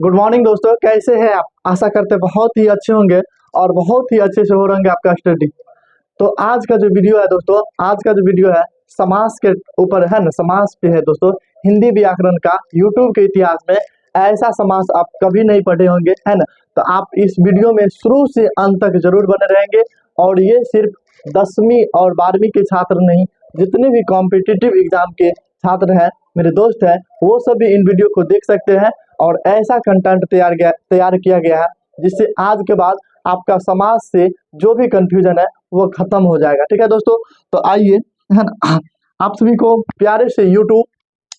Good morning दोस्तों, कैसे हैं आप? आशा करते हैं बहुत ही अच्छे होंगे और बहुत ही अच्छे से हो रहेंगे आपका स्टडी। तो आज का जो वीडियो है दोस्तों, आज का जो वीडियो है समास के ऊपर है ना, समास पे है दोस्तों। हिंदी व्याकरण का यूट्यूब के इतिहास में ऐसा समास आप कभी नहीं पढ़े होंगे, है ना। तो आप इस वीडियो में शुरू से अंत तक जरूर बने रहेंगे। और ये सिर्फ 10वीं और 12वीं के छात्र नहीं, जितने भी कॉम्पिटिटिव एग्जाम के छात्र हैं, मेरे दोस्त हैं, वो सभी इन वीडियो को देख सकते हैं। और ऐसा कंटेंट तैयार किया गया है जिससे आज के बाद आपका समाज से जो भी कंफ्यूजन है वो खत्म हो जाएगा। ठीक है दोस्तों, तो आइए, है ना, आप सभी को प्यारे से यूट्यूब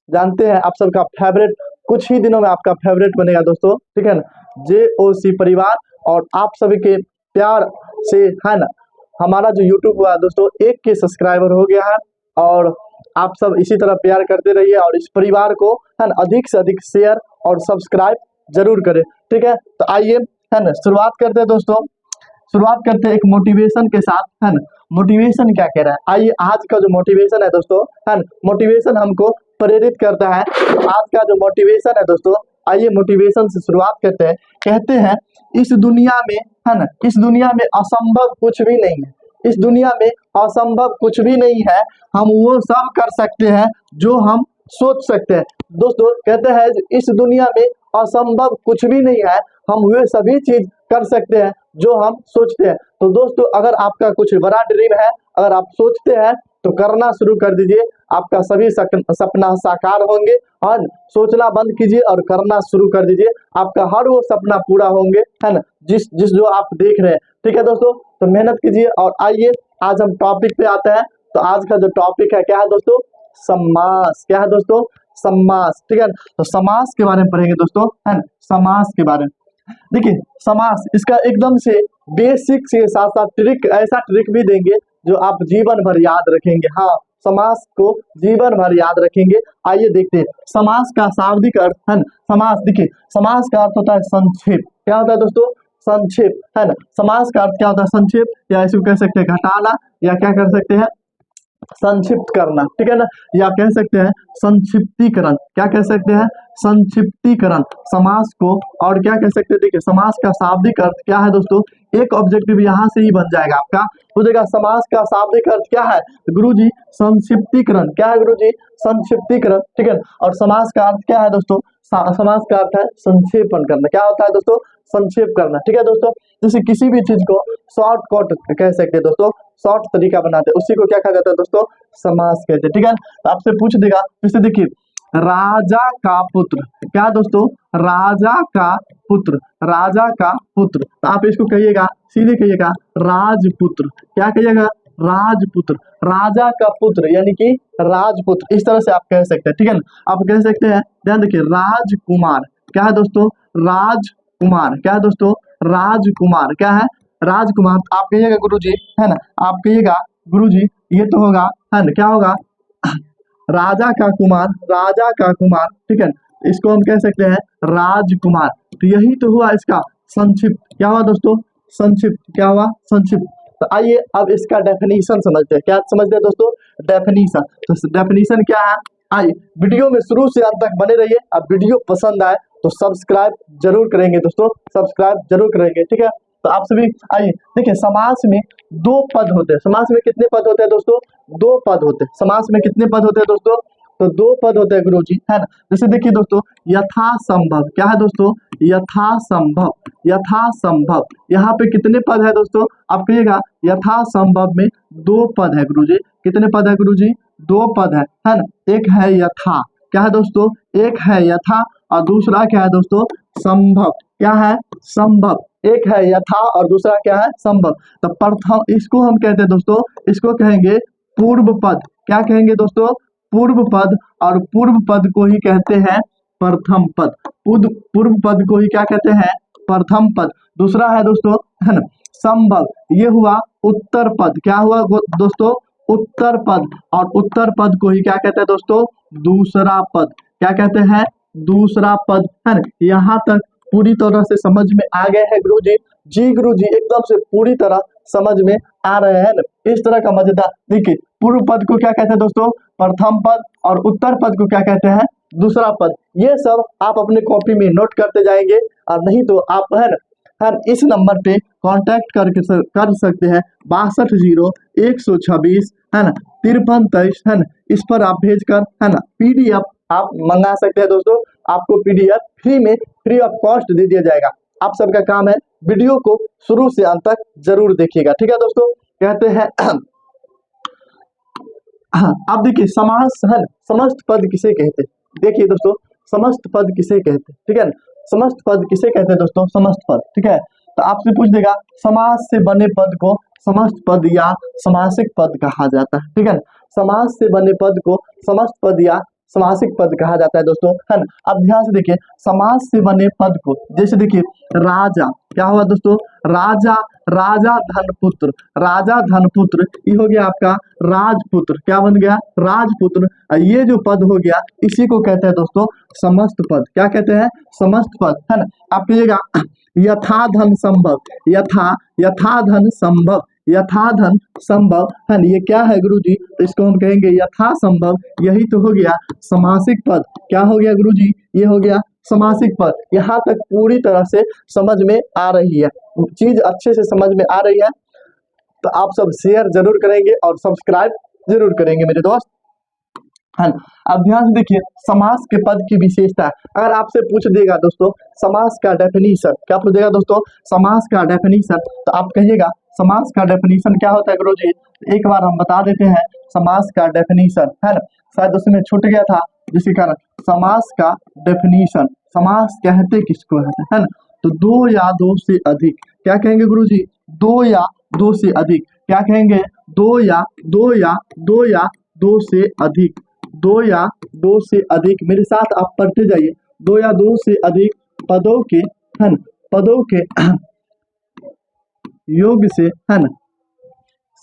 जानते हैं, आप सबका फेवरेट, कुछ ही दिनों में आपका फेवरेट बनेगा दोस्तों। ठीक है ना, JOC परिवार और आप सभी के प्यार से, है ना, हमारा जो यूट्यूब हुआ दोस्तों 1K सब्सक्राइबर हो गया है। और आप सब इसी तरह प्यार करते रहिए और इस परिवार को, है ना, अधिक से अधिक शेयर और सब्सक्राइब जरूर करें। ठीक है, तो आइए, है ना, शुरुआत करते हैं दोस्तों। शुरुआत करते हैं एक मोटिवेशन के साथ, है ना। मोटिवेशन क्या कह रहा है, आइए, आज का जो मोटिवेशन है दोस्तों, है ना, मोटिवेशन हमको प्रेरित करता है। तो आज का जो मोटिवेशन है दोस्तों, आइए मोटिवेशन से शुरुआत करते हैं। कहते हैं इस दुनिया में, है ना, इस दुनिया में असंभव कुछ भी नहीं है। इस दुनिया में असंभव कुछ भी नहीं है। हम वो सब कर सकते हैं जो हम सोच सकते हैं। दोस्तों कहते हैं इस दुनिया में असंभव कुछ भी नहीं है, हम वे सभी चीज कर सकते हैं जो हम सोचते हैं। तो दोस्तों अगर आपका कुछ बड़ा ड्रीम है, अगर आप सोचते हैं तो करना शुरू कर दीजिए, आपका सभी सपना साकार होंगे। और सोचना बंद कीजिए और करना शुरू कर दीजिए, आपका हर वो सपना पूरा होंगे, है ना, जिस जिस जो आप देख रहे हैं। ठीक है दोस्तों, तो मेहनत कीजिए। और आइए आज हम टॉपिक पे आते हैं। तो आज का जो टॉपिक है क्या है दोस्तों, समास। क्या है दोस्तों, समास। ठीक है, तो समास के बारे में पढ़ेंगे दोस्तों, है ना, समास के बारे में। देखिए समास, इसका एकदम से बेसिक से साथ साथ ट्रिक, ऐसा ट्रिक भी देंगे जो आप जीवन भर याद रखेंगे। हाँ, समास को जीवन भर याद रखेंगे। आइए देखते हैं समास का शाब्दिक अर्थ, है ना। समास, देखिए समास का अर्थ होता है संक्षेप। क्या होता है दोस्तों, संक्षेप, है ना। समास का अर्थ क्या होता है, संक्षेप, या इसको कह सकते हैं घटाना, या क्या कर सकते हैं, संक्षिप्त करना। ठीक है ना, या कह सकते हैं संक्षिप्तीकरण। क्या कह सकते हैं, संक्षिप्तीकरण समास को। और क्या कह सकते हैं, देखिए समास का शाब्दिक अर्थ क्या है दोस्तों, एक ऑब्जेक्टिव यहाँ से ही बन जाएगा आपका, हो जाएगा समास का शाब्दिक अर्थ क्या है गुरुजी, संक्षिप्तीकरण। क्या है गुरुजी, संक्षिप्तीकरण। ठीक है, और समास का अर्थ क्या है दोस्तों, समास का अर्थ है संक्षेपण करना। क्या होता है दोस्तों, संक्षेप करना। ठीक है दोस्तों, जैसे किसी भी चीज को शॉर्टकट कह सकते हैं दोस्तों, शॉर्ट तरीका बनाते हैं, उसी को क्या कहा जाता है दोस्तों, समास कहते हैं। ठीक है, तो आपसे पूछ देगा, जैसे देखिए राजा का पुत्र। क्या दोस्तों, राजा का पुत्र, राजा का पुत्र। तो आप इसको कहिएगा, सीधे कहिएगा राजपुत्र। क्या कहिएगा, राजपुत्र, राजा का पुत्र यानी कि राजपुत्र, इस तरह से आप कह सकते हैं। ठीक है ना, आप कह सकते हैं, ध्यान देखिए राजकुमार। क्या है दोस्तों, राजकुमार। क्या है दोस्तों, राजकुमार। क्या है, राजकुमार। आप कहिएगा गुरुजी, है ना, आप कहिएगा गुरुजी ये तो होगा, है ना, क्या होगा, राजा का कुमार, राजा का कुमार। ठीक है, इसको हम कह सकते हैं राजकुमार। तो यही तो हुआ इसका संक्षिप्त। क्या हुआ दोस्तों, संक्षिप्त। क्या हुआ, संक्षिप्त। तो आइए अब इसका डेफिनेशन समझते हैं। क्या समझते हैं दोस्तों, डेफिनेशन। तो डेफिनेशन क्या है, आइए वीडियो में शुरू से अंत तक बने रहिए। अब वीडियो पसंद आए तो सब्सक्राइब जरूर करेंगे दोस्तों, सब्सक्राइब जरूर करेंगे। ठीक है, तो आप सभी आइए देखिए, समास में दो पद होते हैं। समास में कितने पद होते हैं दोस्तों, दो पद होते हैं। समास में कितने पद होते हैं दोस्तों, तो दो पद होते हैं गुरुजी, है ना। जैसे देखिए दोस्तों, यथा संभव। क्या है दोस्तों, यथा संभव, यथा संभव। यहाँ पे कितने पद है दोस्तों, आप कहिएगा यथा संभव में दो पद है गुरुजी। कितने पद है गुरुजी, दो पद है ना। एक है यथा, क्या है दोस्तों, एक है यथा और दूसरा क्या है दोस्तों, संभव। क्या है, संभव। एक है यथा और दूसरा क्या है, संभव। तो प्रथम, इसको हम कहते हैं दोस्तों, इसको कहेंगे पूर्व पद। क्या कहेंगे दोस्तों, पूर्व पद। और पूर्व पद को ही कहते हैं प्रथम पद। पूर्व पद को ही क्या कहते हैं, प्रथम पद। दूसरा है दोस्तों, है ना, संभव। ये हुआ उत्तर पद। क्या हुआ दोस्तों, उत्तर पद। और उत्तर पद को ही क्या कहते हैं दोस्तों, दूसरा पद। क्या कहते हैं, दूसरा पद, है ना। यहाँ तक पूरी तरह से समझ में आ गए हैं गुरुजी? जी गुरुजी, एकदम से पूरी तरह समझ में आ रहे हैं ना। इस तरह का मजेदार, देखिए पूर्व पद को क्या कहते हैं दोस्तों, प्रथम पद। और उत्तर पद को क्या कहते हैं, दूसरा पद, ये सब आप अपने कॉपी में नोट करते जाएंगे। और नहीं तो आप है इस नंबर पे कांटेक्ट कर सकते हैं 620126 है ना 5323 है ना, इस पर आप भेजकर है ना पीडीएफ आप मंगा सकते हैं दोस्तों। आपको पीडीएफ फ्री में फ्री ऑफ कॉस्ट दे दिया जाएगा। आप सबका काम है वीडियो को शुरू से अंत तक जरूर देखिएगा, ठीक है दोस्तों। कहते हैं आप देखिए समास है, समस्त पद किसे कहते हैं। देखिए दोस्तों समस्त पद किसे कहते हैं, ठीक है ना, समस्त पद किसे कहते हैं दोस्तों, समस्त पद, ठीक है। तो आपसे पूछ देगा समास से बने पद को समस्त पद या समासिक पद कहा जाता है, ठीक है ना। समास से बने पद को समस्त पद या समासिक पद कहा जाता है दोस्तों, है ना। अब ध्यान से देखिए समास से बने पद को, जैसे देखिए राजा, क्या हुआ दोस्तों, राजा, राजा धनपुत्र, राजा धनपुत्र, ये हो गया आपका राजपुत्र, क्या बन गया, राजपुत्र। ये जो पद हो गया इसी को कहते हैं दोस्तों समस्त पद, क्या कहते हैं, समस्त पद, है ना। आप कहिएगा यथा धन संभव, यथा धन संभव, यथा धन संभव, है ना, ये क्या है गुरुजी, तो इसको हम कहेंगे यथा संभव, यही तो हो गया समासिक पद। क्या हो गया गुरुजी, ये हो गया समासिक पद। यहाँ तक पूरी तरह से समझ में आ रही है, चीज अच्छे से समझ में आ रही है, तो आप सब शेयर जरूर करेंगे और सब्सक्राइब जरूर करेंगे मेरे दोस्त, है ना। अब ध्यान से देखिए समास के पद की विशेषता, अगर आपसे पूछ देगा दोस्तों समास का डेफिनीशन, क्या पूछ देगा दोस्तों, समास का डेफिनीशन, तो आप कहिएगा समास का डेफिनीशन क्या होता है गुरुजी, एक बार हम बता देते हैं समास का डेफिनीशन, है ना, शायद उसमें छूट गया था जिसके कारण समास का डेफिनीशन, समास कहते किसको है ना, तो दो या दो से अधिक, क्या कहेंगे गुरुजी, दो या दो से अधिक, क्या कहेंगे, दो या दो से अधिक, दो या दो से अधिक, मेरे साथ आप पढ़ते जाइए, दो या दो से अधिक पदों के, है ना, पदों के योग से, है ना,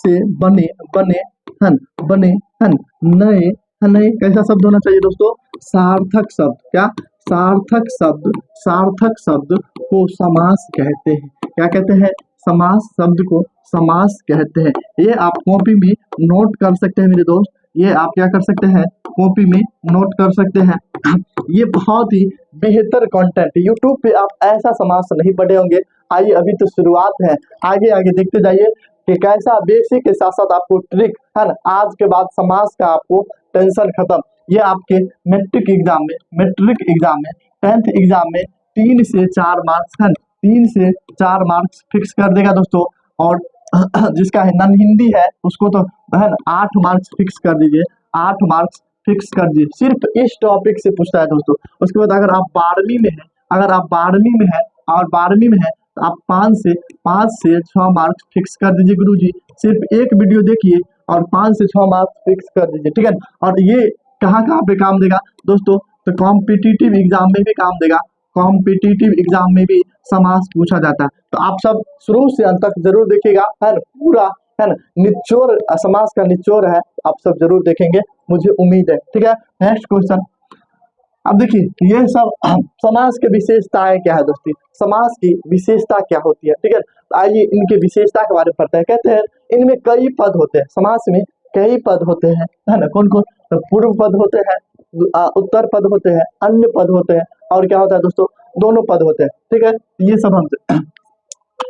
से बने नए कैसा शब्द होना चाहिए दोस्तों, सार्थक शब्द, क्या, सार्थक शब्द को समास कहते हैं, क्या कहते हैं, समास शब्द को समास कहते हैं। ये आप कॉपी में नोट कर सकते हैं मेरे दोस्त, ये आप क्या कर सकते हैं, कॉपी में नोट कर सकते हैं। ये बहुत ही बेहतर कंटेंट, यूट्यूब पे आप ऐसा समास नहीं पढ़े होंगे। आइए अभी तो शुरुआत है, आगे आगे देखते जाइए कि कैसा बेसिक के साथ साथ आपको ट्रिक, है ना, आज के बाद समास का आपको टेंशन खत्म। ये आपके मैट्रिक एग्जाम में 10th एग्जाम में 3 से 4 मार्क्स, है 3 से 4 मार्क्स फिक्स कर देगा दोस्तों। और जिसका नॉन हिंदी है उसको तो है 8 मार्क्स फिक्स कर दीजिए, 8 मार्क्स फिक्स कर दीजिए, सिर्फ इस टॉपिक से पूछता है दोस्तों। उसके बाद अगर आप 12वीं में है, और 12वीं में है तो आप 5 से 6 मार्क्स फिक्स कर दीजिए गुरुजी, सिर्फ एक वीडियो देखिए और 5 से 6 मार्क्स फिक्स कर दीजिए, ठीक है। और ये कहाँ पे काम देगा दोस्तों, तो कॉम्पिटिटिव एग्जाम में भी काम देगा, कॉम्पिटिटिव एग्जाम में भी समास पूछा जाता है। तो आप सब शुरू से अंत तक जरूर देखिएगा, है ना, पूरा, है ना, निचोड़ समास का निचोड़ है, आप सब जरूर देखेंगे, मुझे उम्मीद है, ठीक है। नेक्स्ट क्वेश्चन, अब देखिए ये सब समास के विशेषताएं क्या है दोस्तों, समास की विशेषता क्या होती है, ठीक है। आइए इनके विशेषता के बारे में पढ़ते हैं। कहते हैं इनमें कई पद होते हैं, समास में कई पद होते हैं, है ना, कौन कौन, तो पूर्व पद होते हैं, उत्तर पद होते हैं, अन्य पद होते हैं, और क्या होता है दोस्तों, दोनों पद होते हैं, ठीक है। ये सब हम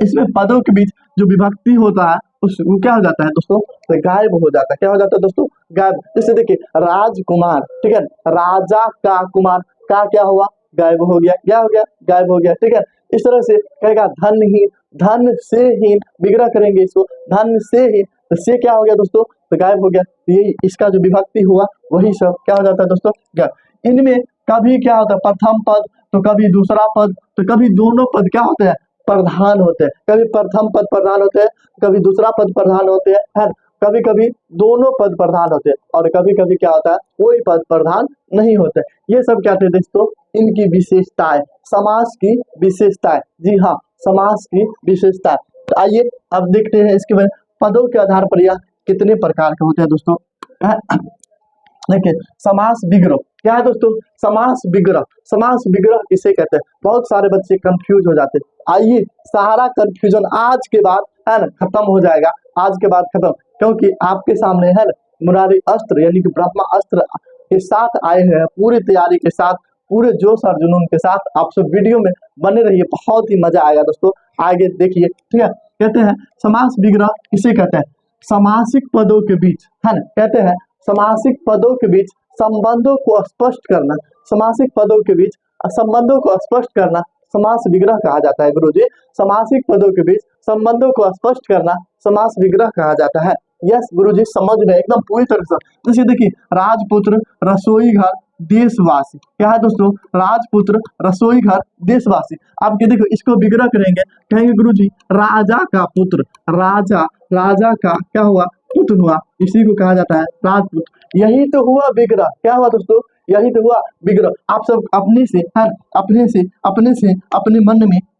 इसमें पदों के बीच जो विभक्ति होता है वो क्या हो जाता है दोस्तों, तो गायब हो जाता है, क्या हो जाता है दोस्तों, गायब। जैसे देखिए राजकुमार, ठीक है, राजा का कुमार, का क्या हुआ, गायब हो गया, क्या हो गया, गायब हो गया, ठीक है। इस तरह से कहेगा धनहीन, धन से हीन, विग्रह करेंगे इसको, धन से हीन, तो से क्या हो गया दोस्तों, तो गायब हो गया। यही इसका जो विभक्ति हुआ वही सब क्या हो जाता है दोस्तों, गायब। इनमें कभी क्या होता है, प्रथम पद तो कभी दूसरा पद, तो कभी दोनों पद क्या होते हैं, प्रधान होते हैं, कभी प्रथम पद प्रधान होते हैं, कभी दूसरा पद प्रधान होते हैं, है, कभी कभी दोनों पद प्रधान होते हैं, और कभी कभी क्या होता है, कोई पद प्रधान नहीं होते। ये सब क्या थे दोस्तों, इनकी विशेषताएं, समास की विशेषताएं, जी हाँ, समास की विशेषताएं। तो आइए अब देखते हैं इसके बाद पदों के आधार पर यह कितने प्रकार के होते हैं दोस्तों। देखिए समास विग्रह क्या है दोस्तों, समास विग्रह किसे कहते हैं, बहुत सारे बच्चे कंफ्यूज हो जाते हैं। आइए सारा कंफ्यूजन आज के बाद, है ना, खत्म हो जाएगा, आज के बाद खत्म, क्योंकि आपके सामने है ना मुरारी अस्त्र यानी कि ब्रह्मास्त्र के साथ आए हैं, पूरी तैयारी के साथ, पूरे जोश और जुनून के साथ। आप सब वीडियो में बने रहिए, बहुत ही मजा आएगा दोस्तों। आगे देखिए, ठीक है। कहते हैं समास विग्रह किसे कहते हैं? समासिक पदों के बीच, है ना, कहते हैं समासिक पदों के बीच संबंधों को स्पष्ट करना, समासिक पदों के बीच संबंधों को स्पष्ट करना समास विग्रह कहा जाता है गुरुजी। समासिक पदों के बीच संबंधों को स्पष्ट करना समास विग्रह कहा जाता है। यस गुरुजी, समझ में एकदम पूरी तरह से। जैसे देखिए, राजपुत्र, रसोई घर, देशवासी, क्या है दोस्तों? राजपुत्र, रसोई घर, देशवासी। आप ये देखो, इसको विग्रह करेंगे, कहेंगे गुरुजी राजा का पुत्र, राजा, राजा का क्या हुआ? पुत्र हुआ, इसी को कहा जाता है राजपुत्र। यही तो हुआ विग्रह। क्या हुआ दोस्तों? यही तो हुआ विग्रह। आप सब अपने से है,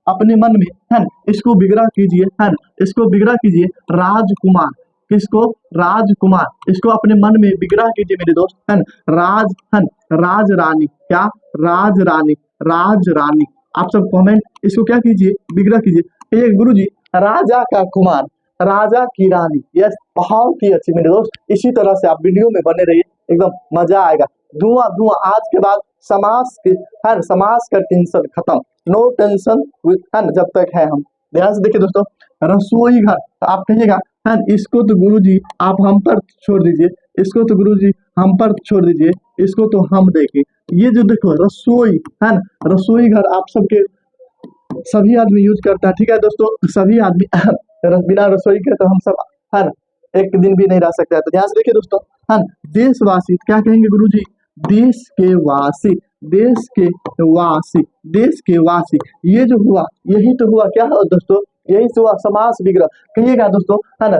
अपने मन में है इसको विग्रह कीजिए, है इसको विग्रह कीजिए। राजकुमार, किसको? राजकुमार, इसको अपने मन में विग्रह कीजिए मेरे दोस्त, है राज, है राज रानी, क्या? राज रानी, राज रानी। आप सब कमेंट इसको क्या कीजिए? विग्रह कीजिए। ये गुरुजी राजा का कुमार, राजा की रानी। यस, बहुत ही अच्छी मेरे दोस्त। इसी तरह से आप वीडियो में बने रहिए, एकदम मजा आएगा। धुआं धुआं। आज के बाद समास के, है समास का टेंशन खत्म, नो टेंशन विद, है जब तक है हम। ध्यान से देखिए दोस्तों, रसोई घर, आप कहिएगा है इसको तो गुरुजी आप हम पर छोड़ दीजिए, इसको तो गुरुजी हम पर छोड़ दीजिए, इसको तो हम देखें। ये जो देखो रसोई है ना, रसोई घर आप सबके सभी आदमी यूज करता है, ठीक है दोस्तों। सभी आदमी बिना रसोई के तो हम सब है ना एक दिन भी नहीं रह सकते हैं। तो ध्यान से देखिए दोस्तों, है देशवासी, क्या कहेंगे गुरुजी? देश के वासी, देश के वासी, देश के वासी। ये जो हुआ, यही तो हुआ क्या है दोस्तों? यही तो हुआ समास विग्रह। कहिएगा दोस्तों, है ना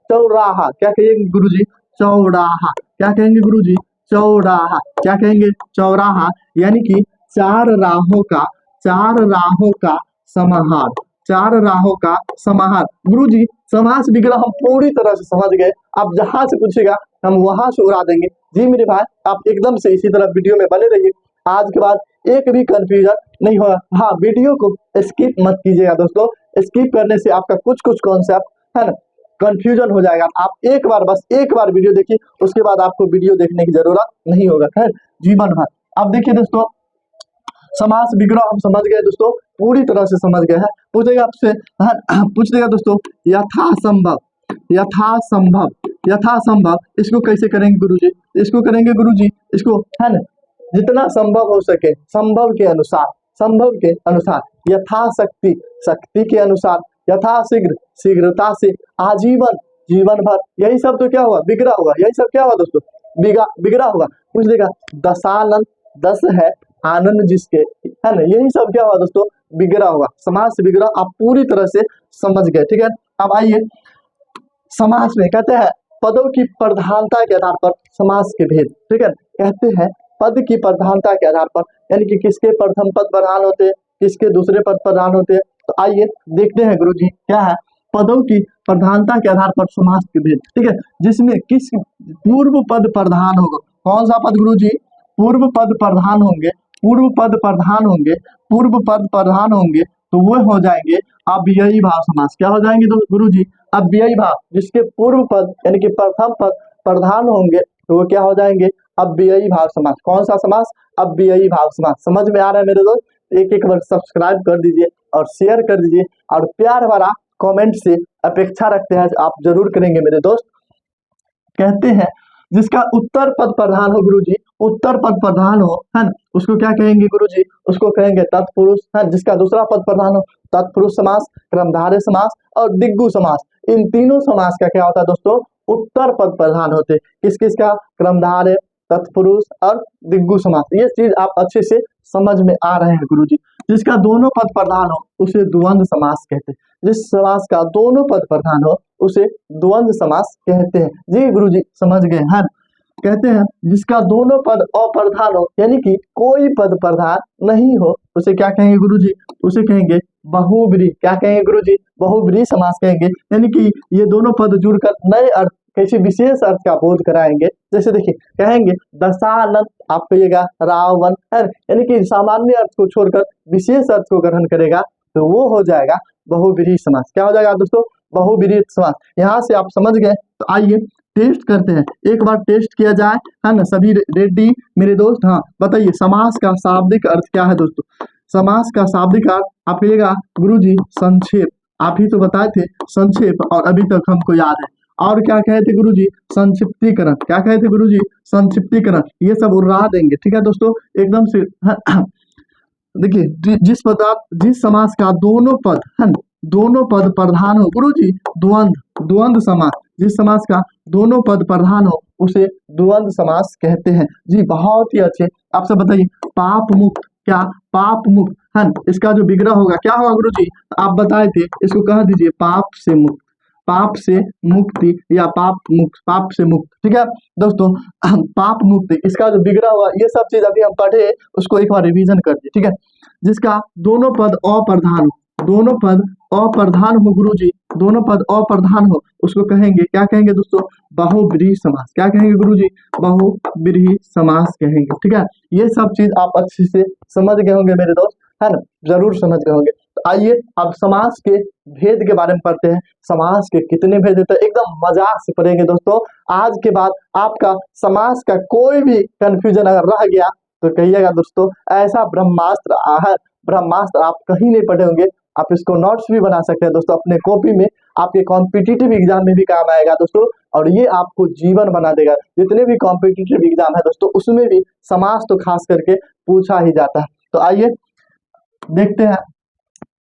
चौराहा, क्या कहेंगे गुरुजी? चौराहा। क्या कहेंगे गुरुजी? चौराहा। क्या कहेंगे? चौराहा। यानी कि चार राहों का, चार राहों का समाहार, चार राहों का समाहार। गुरुजी समास विग्रह हम पूरी तरह से समझ गए। आप जहां से पूछेगा हम वहां से उड़ा देंगे। जी मेरे भाई, आप एकदम से इसी तरह वीडियो में बने रहिए। आज के बाद एक भी कंफ्यूजन नहीं होगा। हाँ, वीडियो को स्किप मत कीजिएगा दोस्तों। स्किप करने से आपका कुछ कॉन्सेप्ट है ना कंफ्यूजन हो जाएगा। आप एक बार, बस एक बार वीडियो देखिए, उसके बाद आपको वीडियो देखने की जरूरत नहीं होगा, खैर जीवन भर। अब देखिए दोस्तों, समास विग्रह हम समझ गए दोस्तों, पूरी तरह से समझ गए हैं। पूछेगा आपसे, पूछ देगा दोस्तों, यथासंभव, यथासंभव, यथासंभव, इसको कैसे करेंगे गुरुजी? इसको करेंगे गुरुजी, इसको है ना जितना संभव हो सके, संभव के अनुसार, संभव के अनुसार, यथाशक्ति, शक्ति के अनुसार, यथाशीघ्र, शीघ्रता से, आजीवन, जीवन भर। यही सब तो क्या हुआ? विग्रह हुआ। यही सब क्या हुआ दोस्तों? विग्रह हुआ। पूछ देगा दशानंद, 10 है आनंद जिसके, है ना, यही सब क्या हुआ दोस्तों? विग्रह हुआ। समास विग्रह आप पूरी तरह से समझ गए, ठीक है। अब आइए, समास में कहते हैं पदों की प्रधानता के आधार पर समास के भेद, ठीक है। कहते हैं पद की प्रधानता के आधार पर, यानी कि किसके प्रथम पद प्रधान होते हैं, किसके दूसरे पद प्रधान होते हैं। तो आइए देखते हैं गुरुजी क्या है पदों की प्रधानता के आधार पर समास के भेद, ठीक है। जिसमें किस पूर्व पद प्रधान होगा, कौन सा पद गुरुजी? पूर्व पद प्रधान होंगे, पूर्व पद प्रधान होंगे, पूर्व पद प्रधान होंगे, तो वो हो जाएंगे अव्ययी भाव समास। क्या हो जाएंगे गुरुजी? अव्ययी भाव। जिसके पूर्व पद यानी कि प्रथम पद प्रधान होंगे तो वो क्या हो जाएंगे? अव्ययी भाव समास। कौन सा समास? अव्ययी भाव समास। समझ में आ रहा है मेरे दोस्त? एक एक बार सब्सक्राइब कर दीजिए और शेयर कर दीजिए, और प्यार भरा कमेंट से अपेक्षा रखते हैं, आप जरूर करेंगे मेरे दोस्त। कहते हैं जिसका उत्तर पद प्रधान हो गुरुजी, उत्तर पद प्रधान हो, है ना, उसको क्या कहेंगे गुरुजी? उसको कहेंगे तत्पुरुष, है। जिसका दूसरा पद प्रधान हो, तत्पुरुष समास, क्रमधारय समास और दिग्गु समास। इन तीनों समास का क्या होता है दोस्तों? उत्तर पद प्रधान होते। किस किस का? क्रमधारय, तत्पुरुष और दिग्गु समास। ये चीज आप अच्छे से समझ में आ रहे हैं गुरुजी। जिसका दोनों पद प्रधान हो उसे द्वंद्व समास कहते हैं। जिस समास का दोनों पद प्रधान हो उसे द्वंद्व समास कहते हैं। जी गुरुजी समझ गए हैं। कहते हैं जिसका दोनों पद अप्रधान हो, यानी कि कोई पद प्रधान नहीं हो, उसे क्या कहेंगे गुरुजी? उसे कहेंगे बहुब्रीहि। क्या कहेंगे गुरुजी? बहुब्रीहि समास कहेंगे। यानी कि ये दोनों पद जुड़कर नए अर्थ, किसी विशेष अर्थ का बोध कराएंगे। जैसे देखिए, कहेंगे दशानन, आप कहिएगा रावण, है, यानी कि सामान्य अर्थ को छोड़कर विशेष अर्थ को ग्रहण करेगा, तो वो हो जाएगा बहुब्रीहि समास। क्या हो जाएगा दोस्तों? बहुब्रीहि समास। यहाँ से आप समझ गए। तो आइए टेस्ट करते हैं, एक बार टेस्ट किया जाए, है ना। सभी रेडी मेरे दोस्त? हाँ बताइए, समास का शाब्दिक अर्थ क्या है दोस्तों? समास का शाब्दिक अर्थ आप कहिएगा गुरुजी संक्षेप। आप ही तो बताए थे संक्षेप, और अभी तक हमको याद है। और क्या कहे थे गुरुजी? संक्षिप्तीकरण। क्या कहे थे गुरुजी? संक्षिप्तीकरण। ये सब उड़ा देंगे, ठीक है दोस्तों, एकदम से। देखिए, जिस समास का दोनों पद है ना, दोनों पद प्रधान हो गुरुजी, द्वंद्व द्वंद्व समास। जिस समास का दोनों पद प्रधान हो उसे द्वंद्व समास कहते हैं जी। बहुत ही अच्छे। आप सब बताइए, पाप मुक्त। क्या? पाप मुक्त है ना। इसका जो विग्रह होगा क्या होगा गुरुजी? आप बताए थे, इसको कह दीजिए पाप से मुक्त। पाप से मुक्ति या पाप मुक्त, पाप से मुक्त, ठीक है दोस्तों। पाप मुक्ति, इसका जो विग्रह हुआ, ये सब चीज अभी हम पढ़े, उसको एक बार रिवीजन कर दिए, ठीक है। जिसका दोनों पद अप्रधान हो, दोनों पद अप्रधान हो गुरुजी, दोनों पद अप्रधान हो, उसको कहेंगे, क्या कहेंगे दोस्तों? बहुब्रीहि समास। क्या कहेंगे गुरुजी? बहुब्रीहि समास कहेंगे, ठीक है। ये सब चीज आप अच्छे से समझ गए होंगे मेरे दोस्त, है ना, जरूर समझ गए होंगे। तो आइए अब समास के भेद के बारे में पढ़ते हैं। समास के कितने भेद होते हैं, एकदम मजाक से पढ़ेंगे दोस्तों। आज के बाद आपका समास का कोई भी कंफ्यूजन अगर रह गया तो कहिएगा दोस्तों, ऐसा ब्रह्मास्त्र है, ब्रह्मास्त्र आप कहीं नहीं पढ़े होंगे। आप इसको नोट्स भी बना सकते हैं दोस्तों अपने कॉपी में, आपके कॉम्पिटिटिव एग्जाम में भी काम आएगा दोस्तों, और ये आपको जीवन बना देगा। जितने भी कॉम्पिटिटिव एग्जाम है दोस्तों, उसमें भी समास तो खास करके पूछा ही जाता है। तो आइए देखते हैं।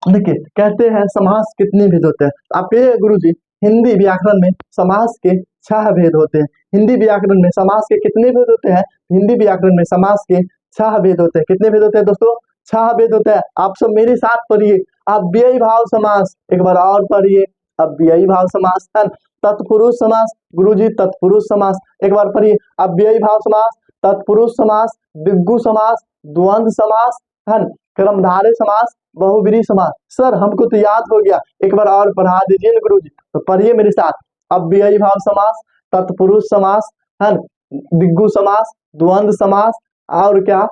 देखिए, कहते हैं समास कितने भेद होते हैं। आपके गुरुजी, हिंदी व्याकरण में समास के 6 भेद होते हैं। हिंदी व्याकरण में समास के कितने भेद होते हैं? हिंदी व्याकरण में समास के 6 भेद होते हैं। कितने भेद होते हैं दोस्तों? 6 भेद होते हैं। आप सब मेरे साथ पढ़िए। अव्ययी भाव समास, एक बार और पढ़िए, अव्ययी भाव समास है। तत्पुरुष समास गुरुजी, तत्पुरुष समास, एक बार पढ़िए। अव्ययी भाव समास, तत्पुरुष समास, द्विगु समास, द्वंद्व समास है, कर्मधारय समास, बहुब्रीहि समास। सर हमको तो याद हो गया, एक बार और पढ़ा दीजिए ना गुरुजी। तो पढ़िए मेरे साथ, अव्ययी भाव समास, तत्पुरुष समास है, द्विगु समास, द्वंद्व समास, और क्या?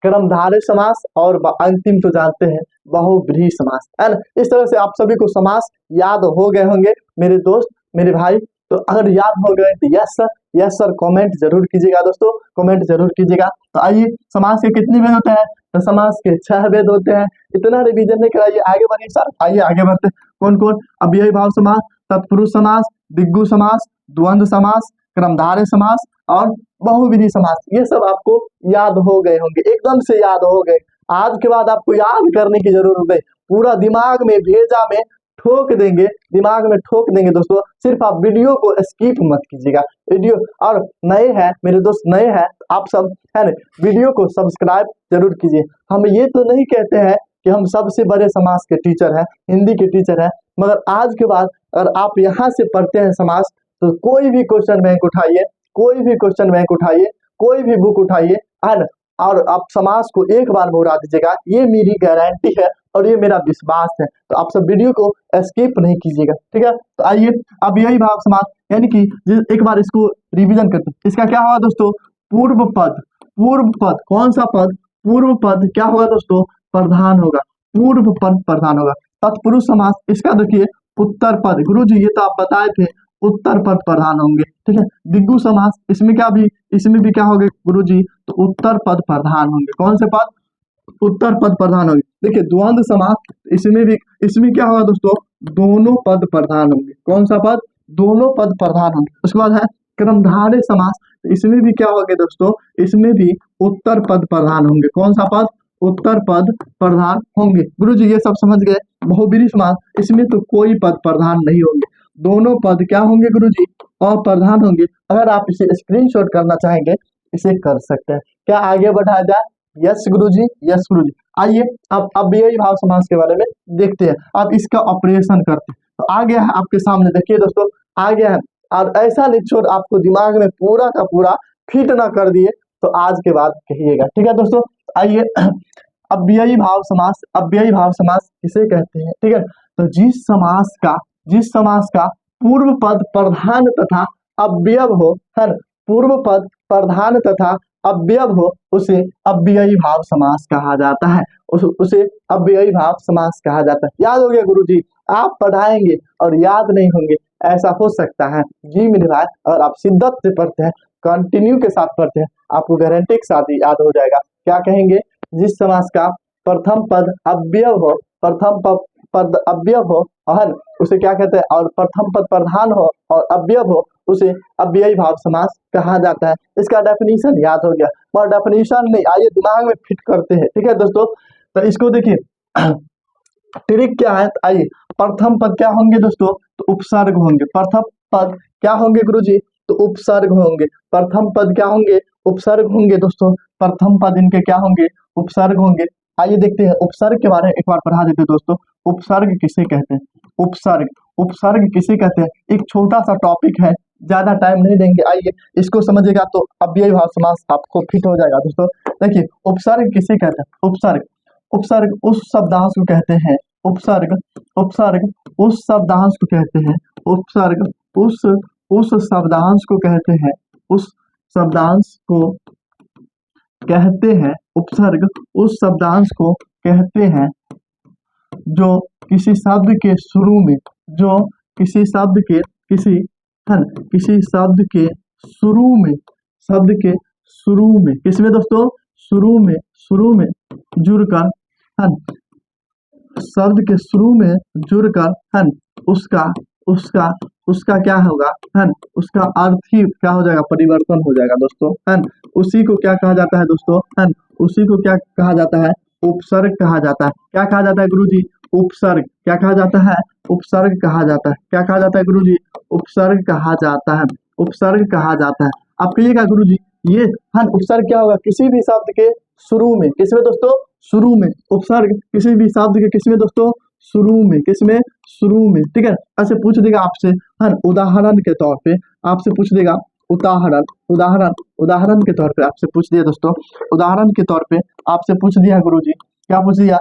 कर्मधारय समास, और अंतिम तो जानते हैं बहुब्रीहि समास, है ना। इस तरह से आप सभी को समास याद हो गए होंगे मेरे दोस्त, मेरे भाई। तो अगर याद हो गए तो yes sir, yes sir comment जरूर कीजिएगा दोस्तों, कमेंट जरूर कीजिएगा। तो आइए, समास के कितने भेद होते हैं? तो समास के 6 भेद होते हैं। इतना रिवीजन नहीं कराइए, आगे बढ़िए सर। आइए आगे बढ़ते हैं। कौन कौन? अव्ययी भाव समास, तत्पुरुष समास, द्विगु समास, द्वंद्व समास, कर्मधारय समास, और बहुब्रीहि समास। ये सब आपको याद हो गए होंगे, एकदम से याद हो गए। आज के बाद आपको याद करने की जरूरत नहीं, पूरा दिमाग में भेजा में ठोक देंगे, दिमाग में ठोक देंगे दोस्तों। सिर्फ आप वीडियो को स्किप मत कीजिएगा, वीडियो। और नए हैं मेरे दोस्त, नए हैं आप सब, है ना, वीडियो को सब्सक्राइब जरूर कीजिए। हम ये तो नहीं कहते हैं कि हम सबसे बड़े समास के टीचर हैं, हिंदी के टीचर हैं, मगर आज के बाद अगर आप यहाँ से पढ़ते हैं समास, तो कोई भी क्वेश्चन बैंक उठाइए, कोई भी क्वेश्चन बैंक उठाइए, कोई भी बुक उठाइए, है ना, और आप समास को एक बार में उड़ा दीजिएगा। ये मेरी गारंटी है और ये मेरा विश्वास है। तो आप सब वीडियो को स्किप नहीं कीजिएगा, ठीक है। तो आइए, अब यही भाव समास, यानी कि एक बार इसको रिवीजन करते हैं। इसका क्या होगा दोस्तों? पूर्व पद, पूर्व पद, कौन सा पद? पूर्व पद क्या होगा दोस्तों? प्रधान होगा, पूर्व पद प्रधान होगा। तत्पुरुष समास, इसका देखिए उत्तर पद, गुरुजी ये तो आप बताए थे, उत्तर पद प्रधान होंगे, ठीक है। द्विगु समास, इसमें भी क्या होंगे गुरुजी? तो उत्तर पद प्रधान होंगे। कौन से पद? उत्तर पद प्रधान होंगे। देखिए, द्वंद्व समास, इसमें क्या होगा दोस्तों? दोनों पद प्रधान होंगे। कौन सा पद? दोनों पद प्रधान होंगे। उसके बाद है कर्मधारय समास, इसमें भी क्या होंगे दोस्तों? इसमें भी उत्तर पद प्रधान होंगे। कौन सा पद? उत्तर पद प्रधान होंगे। गुरुजी ये सब समझ गए। बहुब्रीहि समास, इसमें तो कोई पद प्रधान नहीं होंगे, दोनों पद क्या होंगे गुरुजी? अप्रधान होंगे। अगर आप इसे स्क्रीनशॉट करना चाहेंगे, इसे कर सकते हैं। क्या आगे बढ़ाया जाए? यस गुरुजी, यस गुरुजी। आइए अब अव्ययी भाव समास के बारे में देखते हैं। अब इसका ऑपरेशन करते हैं। तो आ गया है आपके सामने, देखिए दोस्तों, आ गया है। और ऐसा निचोड़ आपको दिमाग में पूरा का पूरा फिट ना कर दिए तो आज के बाद कहिएगा, ठीक है दोस्तों। आइए, अव्ययी भाव समास, अव्ययी भाव समास किसे कहते हैं, ठीक है। तो जिस समास का पूर्व पद प्रधान तथा अव्यव हो, है ना, पूर्व पद प्रधान तथा अव्यव हो, उसे अव्ययी भाव समास कहा जाता है। उसे अव्ययी भाव समास कहा जाता है। याद हो गया गुरुजी? आप पढ़ाएंगे और याद नहीं होंगे, ऐसा हो सकता है। जी मेरे भाई, अगर आप शिद्दत से पढ़ते हैं, कंटिन्यू के साथ पढ़ते हैं, आपको गारंटी के साथ ही याद हो जाएगा। क्या कहेंगे? जिस समास का प्रथम पद अव्यय हो, प्रथम पद अव्यय हो और उसे क्या कहते हैं, और प्रथम पद प्रधान हो और अव्यय हो, उसे अव्ययी भाव समास कहा जाता है। इसका डेफिनेशन याद हो गया, और डेफिनेशन नहीं, आइए दिमाग में फिट करते हैं। ठीक है दोस्तों, तो इसको देखिए ट्रिक क्या है, आइए। प्रथम पद क्या होंगे दोस्तों? तो उपसर्ग होंगे। प्रथम पद क्या होंगे गुरुजी? तो उपसर्ग होंगे। प्रथम पद क्या होंगे? उपसर्ग होंगे दोस्तों। प्रथम पद इनके क्या होंगे? उपसर्ग होंगे। आइए देखते हैं उपसर्ग के बारे में एक बार पढ़ा देते हैं दोस्तों। उपसर्ग किसे कहते हैं? उपसर्ग, उपसर्ग किसे कहते हैं? एक छोटा सा टॉपिक है, ज्यादा टाइम नहीं देंगे। आइए इसको समझिएगा तो अव्ययी भाव समास आपको फिट हो जाएगा दोस्तों। देखिए उपसर्ग किसे कहते हैं? उपसर्ग, उपसर्ग उस शब्दांश को कहते हैं। उपसर्ग, उपसर्ग उस शब्दांश को कहते हैं। उपसर्ग उस शब्दांश को कहते हैं। उस शब्दांश को कहते हैं। उपसर्ग उस शब्दांश को कहते हैं जो किसी शब्द के शुरू में, जो किसी शब्द के किसी है न, किसी शब्द के शुरू में, शब्द के शुरू में, किसमें दोस्तों? शुरू में जुड़कर है न, शब्द के शुरू में जुड़कर है न, उसका उसका उसका क्या होगा है न, उसका अर्थ ही क्या हो जाएगा? परिवर्तन हो जाएगा दोस्तों है न। उसी को क्या कहा जाता है दोस्तों है न? उसी को क्या कहा जाता है? उपसर्ग कहा जाता है। क्या कहा जाता है गुरुजी? उपसर्ग। क्या कहा जाता है? उपसर्ग कहा जाता है। क्या कहा जाता है गुरुजी? उपसर्ग कहा जाता है। उपसर्ग कहा जाता है। आप कहिएगा गुरुजी ये है उपसर्ग क्या होगा? किसी भी शब्द के शुरू में, किसमें दोस्तों? शुरू में। उपसर्ग किसी भी शब्द के किसमें दोस्तों? शुरू में। किसमें? शुरू में। ठीक है, ऐसे पूछ देगा आपसे है उदाहरण के तौर पे, आपसे पूछ देगा उदाहरण, उदाहरण उदाहरण के तौर पे आपसे पूछ दिया दोस्तों। उदाहरण के तौर पे आपसे पूछ दिया गुरुजी, क्या पूछ दिया?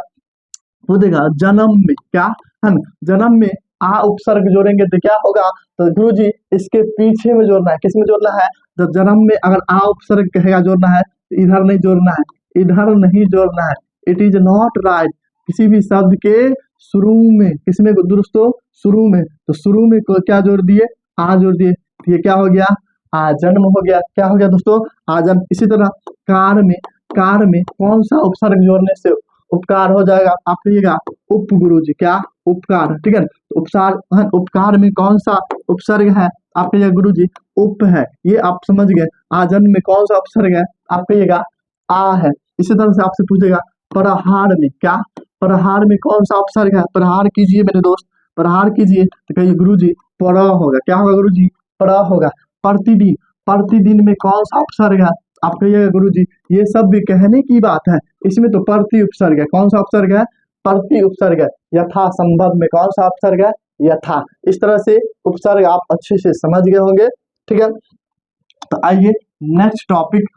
पूछ देगा जन्म में, क्या है न, जन्म में आ उपसर्ग जोड़ेंगे तो क्या होगा? तो गुरुजी इसके पीछे में जोड़ना है। किसमें जोड़ना है? तो जन्म में अगर आ उपसर्ग कहेगा जोड़ना है तो इधर नहीं जोड़ना है, इधर नहीं जोड़ना है। It is not right. किसी भी शब्द के शुरू में, किसमें दोस्तों? शुरू में। तो शुरू में को क्या जोड़ दिए? आ जोड़ दिए, तो ये क्या हो गया? आजन्म हो गया। क्या हो गया दोस्तों? आजन्म। इसी तरह कार में, कार में कौन सा उपसर्ग जोड़ने से उपकार हो जाएगा? आप कहिएगा उप गुरुजी, क्या? उपकार। ठीक है, तो उपकार में कौन सा उपसर्ग है? आप कहिएगा गुरुजी उप है। ये आप समझ गए। आजन्म में कौन सा उपसर्ग है? आप कहिएगा आ है। इसी तरह से आपसे पूछेगा प्रहार में, क्या? प्रहार में कौन सा उपसर्ग है? प्रहार कीजिए मेरे दोस्त, प्रहार कीजिए तो कहिए गुरुजी पर होगा। क्या होगा गुरुजी? पर होगा। प्रतिदिन, प्रतिदिन में कौन सा उपसर्ग है? आप कहिएगा गुरुजी ये सब भी कहने की बात है, इसमें तो प्रति उपसर्ग है। कौन सा उपसर्ग है? प्रति उपसर्ग है। यथा संबंध में कौन सा उपसर्ग है? यथा। इस तरह से उपसर्ग आप अच्छे से समझ गए होंगे। ठीक है, तो आइए नेक्स्ट टॉपिक,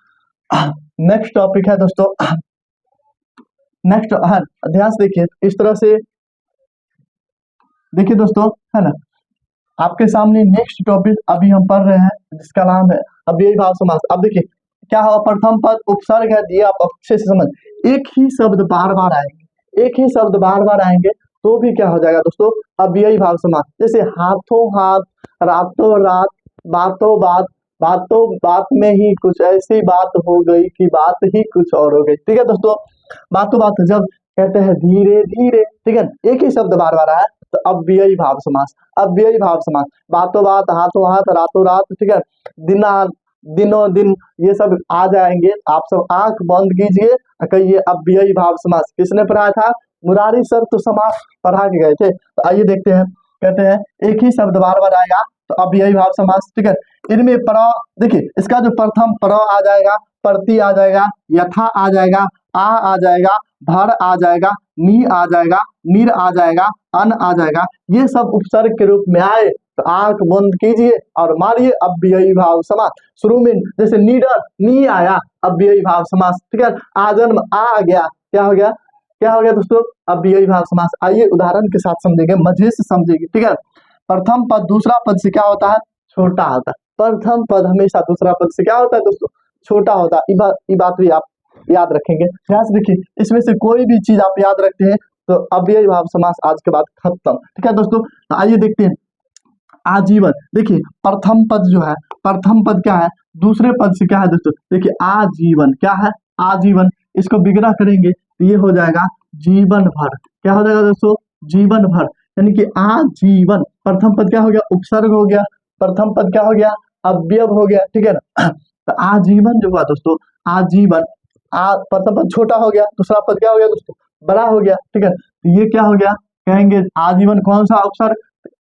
नेक्स्ट टॉपिक है दोस्तों, नेक्स्ट है ध्यान से देखिए। इस तरह से देखिए दोस्तों है ना, आपके सामने नेक्स्ट टॉपिक अभी हम पढ़ रहे हैं जिसका नाम है अव्ययी भाव समास। अब देखिए क्या हुआ? प्रथम पद उपसर्ग है, ये आप अच्छे से समझ। एक ही शब्द बार बार आएंगे, एक ही शब्द बार बार आएंगे तो भी क्या हो जाएगा दोस्तों? अव्ययी भाव समास। जैसे हाथों हाथ, रातों रात, बातों बात, बातों बात में ही कुछ ऐसी बात हो गई कि बात ही कुछ और हो गई। ठीक है दोस्तों, बातों बात जब कहते हैं धीरे धीरे, ठीक है, एक ही शब्द बार बार आया तो अव्ययी भाव समास। अव्ययी भाव समास, बातों बात, हाथों हाथ, रातों रात, ठीक है, दिना दिनों दिन, ये सब आ जाएंगे। आप सब आंख बंद कीजिए, कहिए अव्ययी भाव समास। किसने पढ़ाया था? मुरारी सर तो समास पढ़ा के गए थे। तो आइए देखते हैं, कहते हैं एक ही शब्द बार बार आएगा तो अव्ययी भाव समास। ठीक है, इनमें पर देखिए इसका जो प्रथम पर आ जाएगा, प्रति आ जाएगा, यथा आ जाएगा, आ जाएगा, भर आ जाएगा, नी आ जाएगा, नीर आ जाएगा, अन आ जाएगा। ये सब उपसर्ग के रूप में आए तो आंख बंद कीजिए और मारिए अव्ययी भाव समास। शुरू में जैसे नीडर, नी आया, अव्ययी भाव समास। ठीक है, आजन्म आ गया, क्या हो गया? क्या हो गया दोस्तों? अव्ययी भाव समास। आइए उदाहरण के साथ समझेंगे, मजे से समझेंगे। ठीक है, प्रथम पद दूसरा पद से क्या होता है? छोटा होता है। प्रथम पद हमेशा दूसरा पद से क्या होता है दोस्तों? छोटा होता है। ये बात भी आप याद रखेंगे। ध्यान से देखिए, इसमें से कोई भी चीज आप याद रखते हैं तो अव्ययी भाव समास आज के बाद खत्म। ठीक है दोस्तों, आइए देखते हैं आजीवन। देखिए प्रथम पद जो है, प्रथम पद क्या है, दूसरे पद से क्या है दोस्तों, देखिए आजीवन क्या है, आजीवन। इसको विग्रह करेंगे तो ये हो जाएगा जीवन भर। क्या हो जाएगा दोस्तों, जीवन भर। यानी कि आजीवन, प्रथम पद क्या हो गया, उपसर्ग हो गया, प्रथम पद क्या हो गया, अवयव हो गया, ठीक है ना। तो आजीवन जो हुआ दोस्तों, आजीवन, प्रथम पद छोटा हो गया, दूसरा पद क्या हो गया दोस्तों, बड़ा हो गया, ठीक है। तो ये क्या हो गया, कहेंगे आजीवन कौन सा उपसर्ग,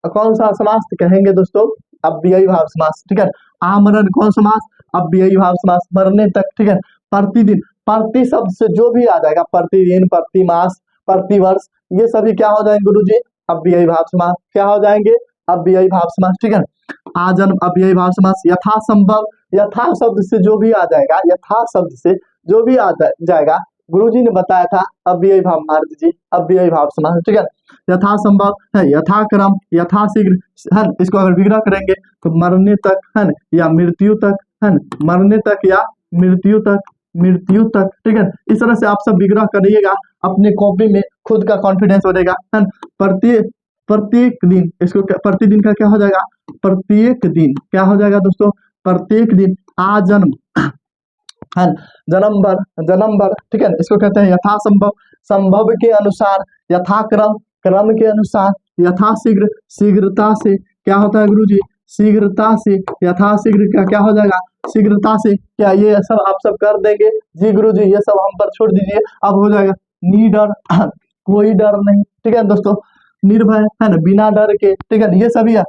कौन सा समास कहेंगे दोस्तों, अव्ययी भाव समास, ठीक है। आमरण कौन समास, अव्ययी भाव समास, मरने तक, ठीक है। प्रतिदिन, प्रति शब्द से जो भी आ जाएगा, प्रतिदिन, प्रतिमास, प्रतिवर्ष, ये सभी क्या हो जाएंगे गुरुजी, अव्ययी भाव समास। क्या हो जाएंगे, अव्ययी भाव समास, ठीक है। आजन्म अव्ययी भाव समास। यथासंभव, यथा शब्द से जो भी आ जाएगा, यथा शब्द से जो भी आ जाएगा, गुरुजी ने बताया था अव्ययी भाव मार दीजिए, अव्ययी भाव समास, ठीक है। यथासंभव है, यथाक्रम, यथाशीघ्र है, इसको अगर विग्रह करेंगे तो मरने तक है न, या मृत्यु तक है न, मरने तक या मृत्यु तक, मृत्यु तक, ठीक है। इस तरह से आप सब विग्रह करिएगा, अपने कॉपी में खुद का कॉन्फिडेंस बढ़ेगा, है न। प्रत्येक दिन, इसको प्रतिदिन का क्या हो जाएगा, प्रत्येक दिन क्या हो जाएगा दोस्तों, प्रत्येक दिन आजन्म है, जन्म भर, जन्म भर, ठीक है। इसको कहते हैं यथासंभव, संभव के अनुसार, यथाक्रम, क्रम के अनुसार, यथाशीघ्र, शीघ्रता से, क्या होता है गुरुजी, शीघ्रता से, यथाशीघ्र का क्या हो जाएगा, शीघ्रता से। क्या ये सब आप सब कर देंगे, जी गुरुजी ये सब हम पर छोड़ दीजिए, अब हो जाएगा निडर, कोई डर नहीं, ठीक है दोस्तों। निर्भय है ना, बिना डर के, ठीक है, ये सभी है।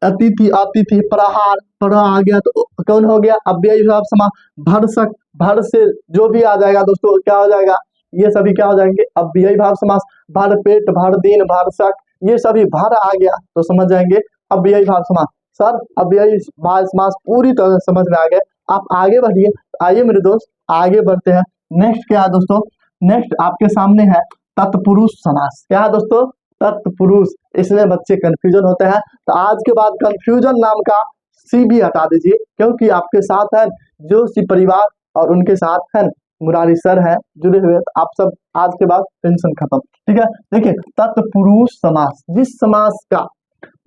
अतिथि, अतिथि, प्रहार, पर आ गया तो कौन हो गया, अव्ययी भाव समास। भरसक, भर से जो भी आ जाएगा दोस्तों क्या हो जाएगा, ये सभी क्या हो जाएंगे, अव्ययी भाव समास। भर पेट, भर दिन, भरसक, ये सभी भर आ गया तो समझ जाएंगे अव्ययी भाव समास। सर अव्ययी भाव समास पूरी तरह समझ में आ गए, आप आगे बढ़िए। आइए मेरे दोस्त आगे बढ़ते हैं। नेक्स्ट क्या है दोस्तों, नेक्स्ट आपके सामने है तत्पुरुष समास। क्या है दोस्तों, तत्पुरुष। इसमें बच्चे कंफ्यूजन होते हैं, तो आज के बाद कंफ्यूजन नाम का सी भी हटा दीजिए, क्योंकि आपके साथ है जोशी परिवार और उनके साथ है मुरारी सर हैं जुड़े हुए, तो आप सब आज के बाद टेंशन खत्म, ठीक है। देखिए तत्पुरुष समास, जिस समास का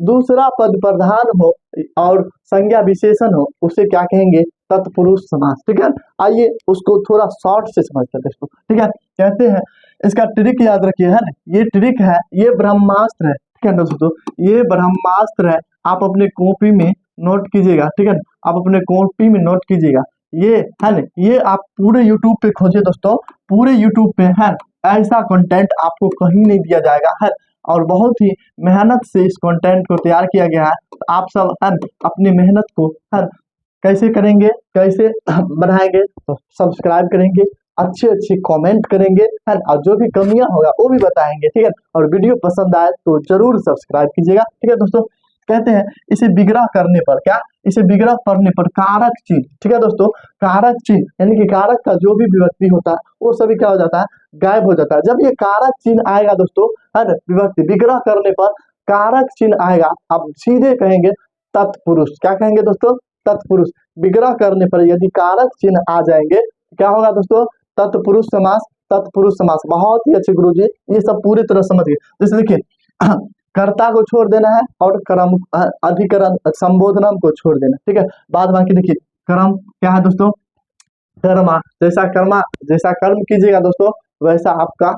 दूसरा पद प्रधान हो और संज्ञा विशेषण हो उसे क्या कहेंगे, तत्पुरुष समास, ठीक है। आइए उसको थोड़ा शॉर्ट से समझते हैं इसको, ठीक है। कहते हैं, इसका ट्रिक याद रखिए, है ना, ये ट्रिक है, ये ब्रह्मास्त्र है, ठीक है दोस्तों, ये ब्रह्मास्त्र है। आप अपने कॉपी में नोट कीजिएगा, ठीक है, आप अपने कॉपी में नोट कीजिएगा। ये है ना, ये आप पूरे यूट्यूब पे खोजिए दोस्तों, पूरे यूट्यूब पे है ऐसा कंटेंट आपको कहीं नहीं दिया जाएगा, है, और बहुत ही मेहनत से इस कंटेंट को तैयार किया गया है। तो आप सब है अपनी मेहनत को है कैसे करेंगे, कैसे बढ़ाएंगे, तो सब्सक्राइब करेंगे, अच्छे अच्छे कमेंट करेंगे, है, और जो भी कमियां होगा वो भी बताएंगे, ठीक है। और वीडियो पसंद आए तो जरूर सब्सक्राइब कीजिएगा, ठीक है दोस्तों। कहते हैं इसे विग्रह करने पर, क्या, इसे विग्रह करने पर कारक चिन्ह, ठीक है दोस्तों, कारक चिन्ह यानी कि कारक का जो भी विभक्ति होता है वो सभी क्या हो जाता है, गायब हो जाता है। जब ये कारक चिन्ह आएगा दोस्तों, है ना, विभक्ति विग्रह करने पर कारक चिन्ह आएगा, आप सीधे कहेंगे तत्पुरुष। क्या कहेंगे दोस्तों, तत्पुरुष। विग्रह करने पर यदि कारक चिन्ह आ जाएंगे क्या होगा दोस्तों, तत्पुरुष समास, तत्पुरुष समास। बहुत ही अच्छे गुरुजी, ये सब पूरी तरह समझ गए। जैसे देखिए कर्ता को छोड़ देना है और कर्म, अधिकरण, संबोधनम को छोड़ देना, ठीक है। बाद बाकी देखिए कर्म क्या है दोस्तों, कर्मा, जैसा कर्म कीजिएगा दोस्तों वैसा आपका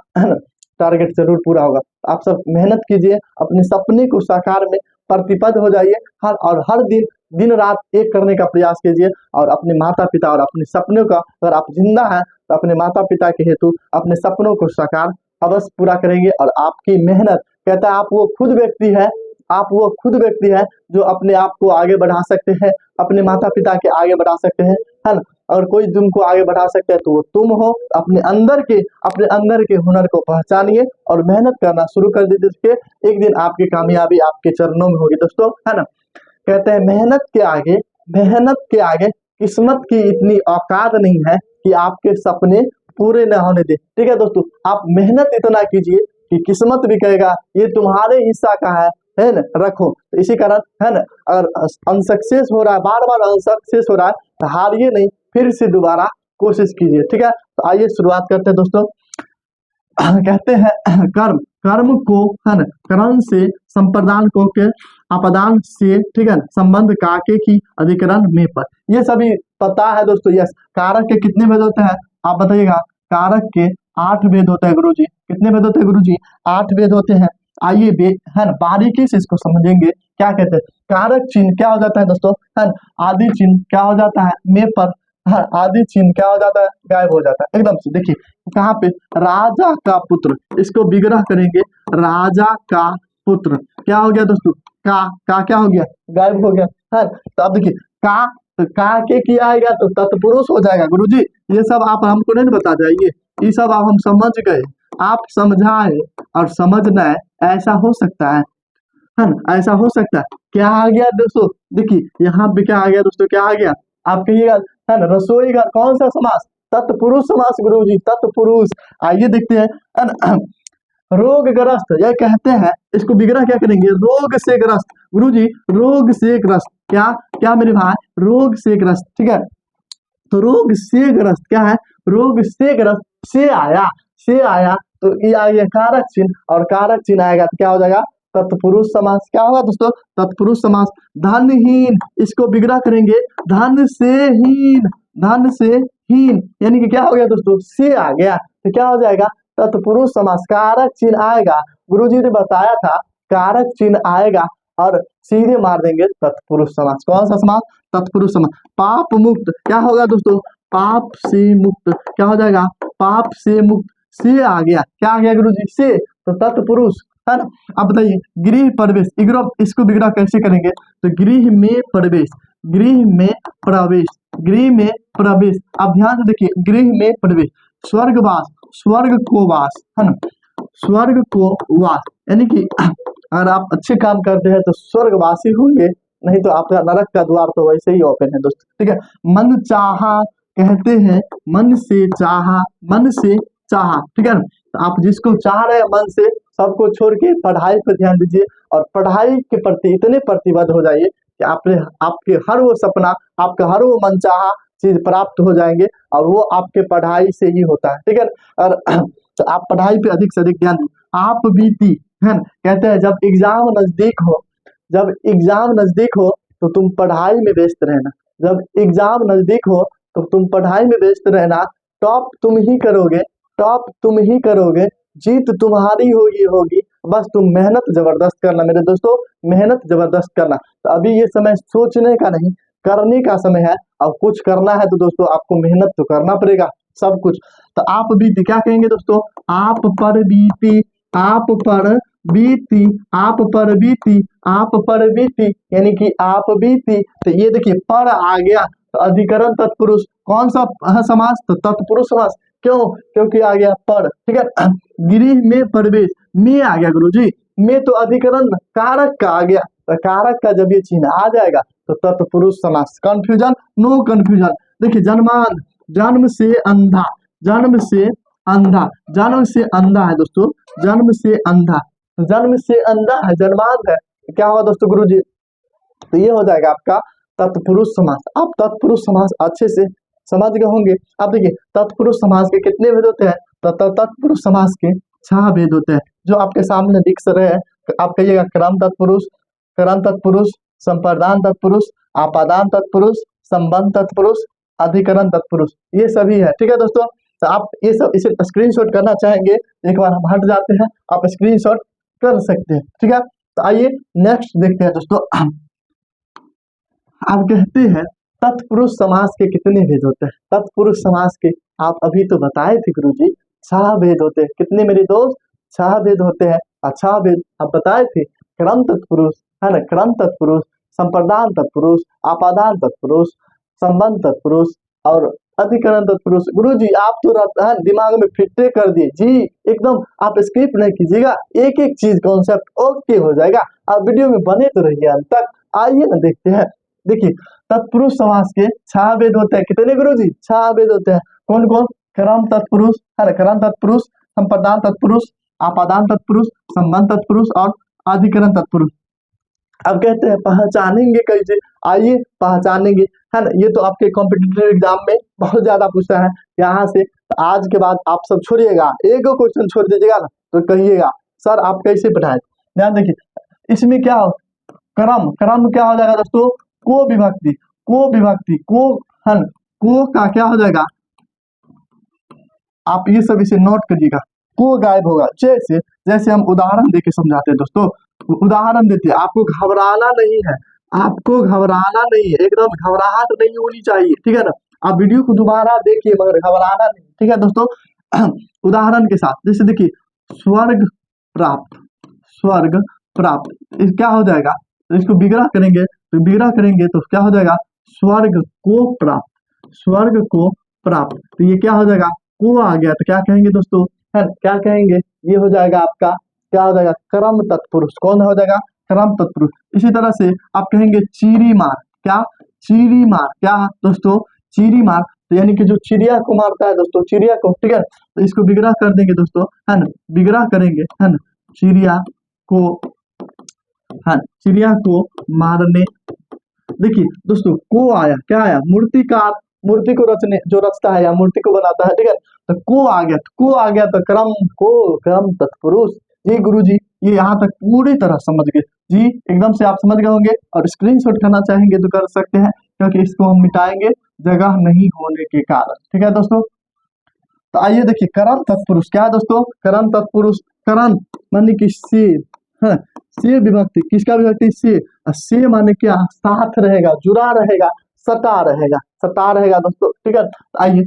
टारगेट जरूर पूरा होगा। आप सब मेहनत कीजिए, अपने सपने को साकार में प्रतिबद्ध हो जाइए, और हर दिन दिन रात एक करने का प्रयास कीजिए, और अपने माता पिता और अपने सपनों का, अगर आप जिंदा हैं तो अपने माता पिता के हेतु अपने सपनों को साकार अवश्य पूरा करेंगे। और आपकी मेहनत, कहता है आप वो खुद व्यक्ति है, आप वो खुद व्यक्ति है जो अपने आप को आगे बढ़ा सकते हैं, अपने माता पिता के आगे बढ़ा सकते हैं, है ना। और कोई तुमको आगे बढ़ा सकता है तो वो तुम हो। अपने अंदर के हुनर को पहचानिए और मेहनत करना शुरू कर दीजिए, एक दिन आपकी कामयाबी आपके चरणों में होगी दोस्तों, है ना। कहते हैं मेहनत के आगे किस्मत की इतनी औकात नहीं है कि आपके सपने पूरे न होने दे, ठीक है दोस्तों। आप मेहनत इतना कीजिए कि किस्मत भी कहेगा ये तुम्हारे हिस्सा का है ना, रखो। तो इसी कारण है ना, अगर अनसक्सेस हो रहा है, बार बार अनसक्सेस हो रहा है, तो हारिए नहीं, फिर से दोबारा कोशिश कीजिए, ठीक है। तो आइए शुरुआत करते हैं दोस्तों। कहते हैं कर्म को है ना, कर्म से संप्रदान को के अपदान से, ठीक है, संबंध काके की अधिकरण में पर, ये सभी पता है दोस्तों। यस, कारक के कितने भेद होते हैं आप बताइएगा। कारक के 8 भेद होते हैं गुरुजी। कितने भेद होते हैं गुरुजी? 8 भेद होते हैं। आइए है ना बारीकी से इसको समझेंगे। क्या कहते हैं? कारक चिन्ह क्या हो जाता है दोस्तों? है आदि चिन्ह क्या हो जाता है में पर, हाँ आदि चिन्ह क्या हो जाता है? गायब हो जाता है एकदम से। देखिए कहाँ पे? राजा का पुत्र, इसको विग्रह करेंगे, राजा का पुत्र क्या हो गया दोस्तों? का क्या हो गया? गायब हो गया है। तो अब देखिए का, तो का के किया आएगा तो तत्पुरुष हो जाएगा गुरुजी। ये सब आप हमको नहीं बता जाइए, ये सब आप हम समझ गए, आप समझाए और समझना है, ऐसा हो सकता है ना? ऐसा हो सकता है। क्या आ गया दोस्तों? देखिए यहाँ पे क्या आ गया दोस्तों? क्या आ गया आप कहिएगा? है ना रसोई घर, कौन सा समास? तत्पुरुष समास गुरुजी, तत्पुरुष। आइए देखते हैं, है ना? रोगग्रस्त, यह कहते हैं, इसको विग्रह क्या करेंगे? रोग से ग्रस्त गुरुजी, रोग से ग्रस्त। क्या क्या मेरे भाई? रोग से ग्रस्त, ठीक है। तो रोग से ग्रस्त क्या है? रोग से ग्रस्त से आया तो ये आ गया कारक चिन्ह, और कारक चिन्ह आएगा तो क्या हो जाएगा? तत्पुरुष समास। क्या होगा दोस्तों? तत्पुरुष समास। धनहीन, इसको विग्रह करेंगे, धन से हीन, यानी कि क्या हो गया दोस्तों? से आ गया तो क्या हो जाएगा? तत्पुरुष समास। कारक चिन्ह आएगा, गुरुजी ने बताया था, कारक चिन्ह आएगा और सीधे मार देंगे तत्पुरुष समास। कौन सा समास? तत्पुरुष समास। पाप मुक्त क्या होगा दोस्तों? पाप से मुक्त क्या हो जाएगा? पाप से मुक्त। से आ गया, क्या आ गया गुरुजी? से, तो तत्पुरुष, है ना? अब बताइए गृह प्रवेश, इसको विग्रह कैसे करेंगे? तो गृह में प्रवेश, गृह में प्रवेश, गृह में प्रवेश। अब ध्यान से देखिए, गृह में प्रवेश। स्वर्गवास, स्वर्ग को वास, है ना? स्वर्ग को वास, यानी कि अगर आप अच्छे काम करते हैं तो स्वर्गवासी होंगे, नहीं तो आपका नरक का द्वार तो वैसे ही ओपन है दोस्तों, ठीक है। मन चाहा कहते हैं, मन से चाहा, मन से चाहा, ठीक है ना? तो आप जिसको चाह रहे हैं मन से, सबको छोड़ के पढ़ाई पर ध्यान दीजिए और पढ़ाई के प्रति इतने प्रतिबद्ध हो जाइए कि आपके हर वो सपना, आपका हर वो मनचाहा चीज प्राप्त हो जाएंगे, और वो आपके पढ़ाई से ही होता है, ठीक है। और तो आप पढ़ाई पे अधिक से अधिक ध्यान दीजिए। आप बीती, है ना? कहते हैं जब एग्जाम नजदीक हो, जब एग्जाम नजदीक हो तो तुम पढ़ाई में व्यस्त रहना, जब एग्जाम नजदीक हो तो तुम पढ़ाई में व्यस्त रहना। टॉप तुम ही करोगे, टॉप तुम ही करोगे, जीत तुम्हारी होगी, बस तुम मेहनत जबरदस्त करना मेरे दोस्तों, मेहनत जबरदस्त करना। तो अभी ये समय सोचने का नहीं, करने का समय है, और कुछ करना है तो दोस्तों आपको मेहनत तो करना पड़ेगा सब कुछ। तो आप बीती क्या कहेंगे दोस्तों? आप पर बीती, आप पर बीती, आप पर बीती, आप पर बीती, यानी कि आप बीती। तो ये देखिए पर आ गया तो अधिकरण तत्पुरुष, कौन सा समास? तो तत्पुरुष समास। क्यों? क्योंकि आ गया पर, ठीक है। गृह में प्रवेश, में आ गया गुरुजी, में तो अधिकरण कारक का आ गया, तो कारक का जब ये चिन्ह आ जाएगा तो तत्पुरुष समास। कंफ्यूजन? No confusion. देखिए जन्मान, जन्म से अंधा, जन्म से अंधा, जन्म से अंधा है दोस्तों, जन्म से अंधा, जन्म से अंधा है, जन्मांध है, क्या हुआ दोस्तों गुरुजी? तो ये हो जाएगा आपका तत्पुरुष समास। आप तत्पुरुष समास अच्छे से समझ गए होंगे। अब देखिए तत्पुरुष समास के कितने भेद होते हैं? तो तत्पुरुष समास के 6 भेद होते हैं, जो आपके सामने दिख रहे हैं। आप कहिएगा क्रम तत्पुरुष, करण तत्पुरुष, संप्रदान तत्पुरुष, आपादान तत्पुरुष, संबंध तत्पुरुष, अधिकरण तत्पुरुष, ये सभी है, ठीक है दोस्तों। तो आप ये सब इसे स्क्रीनशॉट करना चाहेंगे, एक बार हम हट जाते हैं, आप स्क्रीनशॉट कर सकते हैं, ठीक है। तो आइए नेक्स्ट देखते हैं दोस्तों। आप कहते हैं तत्पुरुष समास के कितने भेद होते हैं? तत्पुरुष समास के आप अभी तो बताए थे गुरुजी, 6 भेद होते हैं। कितने मेरे दोस्त? 6 भेद होते हैं। अच्छा भेद आप बताए थे, क्रम तत्पुरुष, है ना? क्रम तत्पुरुष, संप्रदान तत्पुरुष, आपादान तत्पुरुष, संबंध तत्पुरुष और अधिकरण तत्पुरुष। गुरुजी आप तो दिमाग में फिट कर दिए जी, एकदम आप स्किप नहीं कीजिएगा, एक एक चीज कॉन्सेप्ट ओके हो जाएगा। आप वीडियो में बने तो रहिए अंत तक। आइए ना देखते हैं। देखिए तत्पुरुष समास के 6 भेद होते हैं। कितने गुरुजी? 6 भेद होते हैं। कौन कौन? क्रम तत्पुरुष, है ना? क्रम तत्पुरुष, संप्रदान तत्पुरुष, आपादान तत्पुरुष, संबंध तत्पुरुष और अधिकरण तत्पुरुष। अब कहते हैं पहचानेंगे कैसे? आइए पहचानेंगे, है ना? ये तो आपके कॉम्पिटिटिव एग्जाम में बहुत ज्यादा पूछता है। यहाँ से आज के बाद आप सब छोड़िएगा, एक क्वेश्चन छोड़ दीजिएगा ना तो कहिएगा सर आप कैसे पढ़ाए। ध्यान देखिए इसमें क्या हो, क्रम, क्रम क्या हो जाएगा दोस्तों, को विभक्ति, को विभक्ति, को हन, को का क्या हो जाएगा, आप ये सब इसे नोट करिएगा, को गायब होगा। जैसे जैसे हम उदाहरण देके समझाते हैं दोस्तों, उदाहरण देते हैं, आपको घबराना नहीं है, आपको घबराना नहीं है, एकदम घबराहट नहीं होनी चाहिए, ठीक है ना। आप वीडियो को दोबारा देखिए मगर घबराना नहीं, ठीक है दोस्तों। उदाहरण के साथ जैसे देखिए, स्वर्ग प्राप्त, स्वर्ग प्राप्त, इस क्या हो जाएगा, तो इसको विग्रह करेंगे, तो विग्रह करेंगे तो क्या हो जाएगा, स्वर्ग को प्राप्त, स्वर्ग को प्राप्त, तो ये क्या हो जाएगा, को आ गया, तो क्या कहेंगे दोस्तों, है क्या कहेंगे, ये हो जाएगा आपका, क्या हो जाएगा, कर्म तत्पुरुष, कौन हो जाएगा, कर्म तत्पुरुष। इसी तरह से आप कहेंगे चीरी मार, क्या, चीरी मार, क्या दोस्तों, चीरी मार, तो यानी कि जो चिड़िया को मारता है दोस्तों, चिड़िया को, ठीक है, तो इसको विग्रह कर देंगे दोस्तों, है ना, विग्रह करेंगे, है ना, चिड़िया को, हाँ, चिड़िया को मारने। देखिए दोस्तों, को आया, क्या आया, मूर्तिकार, मूर्ति को रचने, जो रचता है या मूर्ति को बनाता है, ठीक है, तो को आ गया, तो को आ गया, तो क्रम को, क्रम तत्पुरुष। जी गुरुजी, ये यहाँ तक पूरी तरह समझ गए जी, एकदम से आप समझ गए होंगे, और स्क्रीनशॉट करना चाहेंगे तो कर सकते हैं, क्योंकि इसको हम मिटाएंगे जगह नहीं होने के कारण, ठीक है दोस्तों। तो आइए देखिए, कर्म तत्पुरुष क्या है दोस्तों, कर्म तत्पुरुष, कर्म माने कि से, है, से विभक्ति, किसका विभक्ति, से, और से माने क्या, साथ रहेगा, जुड़ा रहेगा, सटा रहेगा, सटा रहेगा दोस्तों, ठीक है। आइए,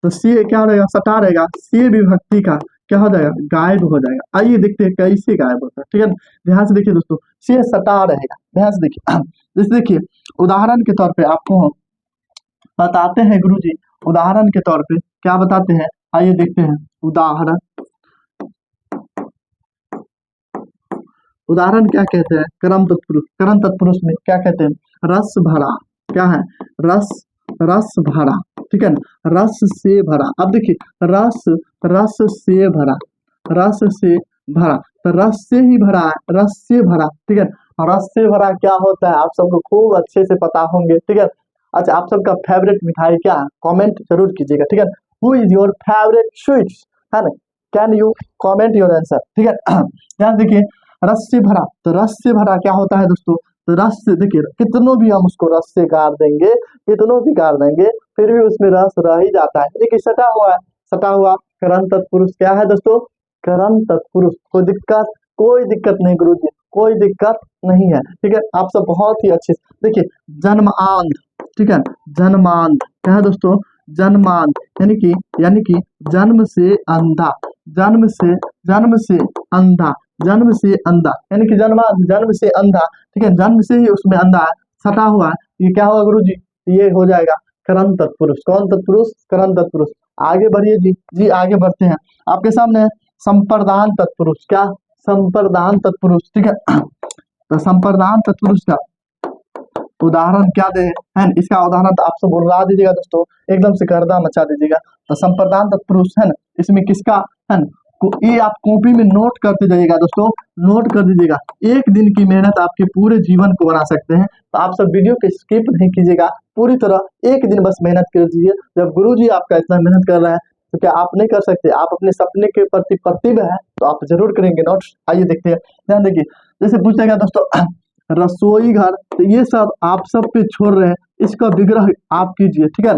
तो से क्या रहेगा, सटा रहेगा, से विभक्ति का क्या हो जाएगा, गायब हो जाएगा। आइए देखते हैं कैसे गायब होता है, ठीक है, ध्यान से देखिए दोस्तों, से सटा रहेगा, ध्यान से देखिए। जैसे देखिए, उदाहरण के तौर पे आपको बताते हैं गुरुजी, उदाहरण के तौर पे क्या बताते हैं, आइए देखते हैं उदाहरण, उदाहरण क्या कहते हैं, कर्म तत्पुरुष, कर्म तत्पुरुष में क्या कहते हैं, रस भरा, क्या है, रस, रस भरा, ठीक है ना, रस से भरा। अब देखिए, रस, रस से भरा, रस से भरा, तो रस से ही भरा है, रस से भरा, ठीक है, रस से भरा क्या होता है आप सबको खूब अच्छे से पता होंगे, ठीक है। अच्छा, आप सबका फेवरेट मिठाई क्या है, कमेंट जरूर कीजिएगा, ठीक है। Who is your favourite sweets, है ना, can you comment your answer, ठीक है। ध्यान देखिए, रस से भरा, तो रस से भरा क्या होता है दोस्तों, तो रस से देखिए, कितनों भी हम उसको रस से गाड़ देंगे, कितनों भी गाड़ देंगे, फिर भी उसमें रस रह ही जाता है। देखिए, सटा हुआ है, सटा हुआ, कर्म तत्पुरुष क्या है दोस्तों, कर्म तत्पुरुष। कोई दिक्कत नहीं गुरुजी, कोई दिक्कत नहीं है, ठीक है। आप सब बहुत ही अच्छे देखिए, जन्मांध, ठीक है, जन्मांध क्या है दोस्तों, जन्मांध, यानी कि जन्म से अंधा, जन्म से, जन्म से अंधा, जन्म से अंधा, यानी कि जन्मांध, जन्म से अंधा, ठीक है, जन्म से ही उसमें अंधा है, सटा हुआ है, ये क्या होगा गुरुजी, ये हो जाएगा कर्म तत्पुरुष। कौन तत्पुरुष, कर्म तत्पुरुष। आगे बढ़िए जी, जी आगे बढ़ते हैं, आपके सामने संप्रदान तत्पुरुष, क्या, संप्रदान तत्पुरुष, ठीक है। तो संप्रदान तत्पुरुष का उदाहरण क्या दे है, इसका उदाहरण तो आप सब बुला दीजिएगा दोस्तों, एकदम से गर्दा मचा दीजिएगा। तो संप्रदान तत्पुरुष है ना, इसमें किसका है ना, ये आप कॉपी में नोट करते जाइएगा दोस्तों, नोट कर दीजिएगा। एक दिन की मेहनत आपके पूरे जीवन को बना सकते हैं, तो आप सब वीडियो को स्किप नहीं कीजिएगा, पूरी तरह एक दिन बस मेहनत कर दीजिए। जब गुरुजी आपका इतना मेहनत कर रहे हैं तो क्या आप नहीं कर सकते, आप अपने सपने के प्रति प्रतिबद्ध है तो आप जरूर करेंगे नोट्स। आइए देखते हैं, ध्यान देखिए, जैसे पूछेगा दोस्तों रसोई घर, तो ये सब आप सब पे छोड़ रहे हैं, इसका विग्रह आप कीजिए, ठीक है,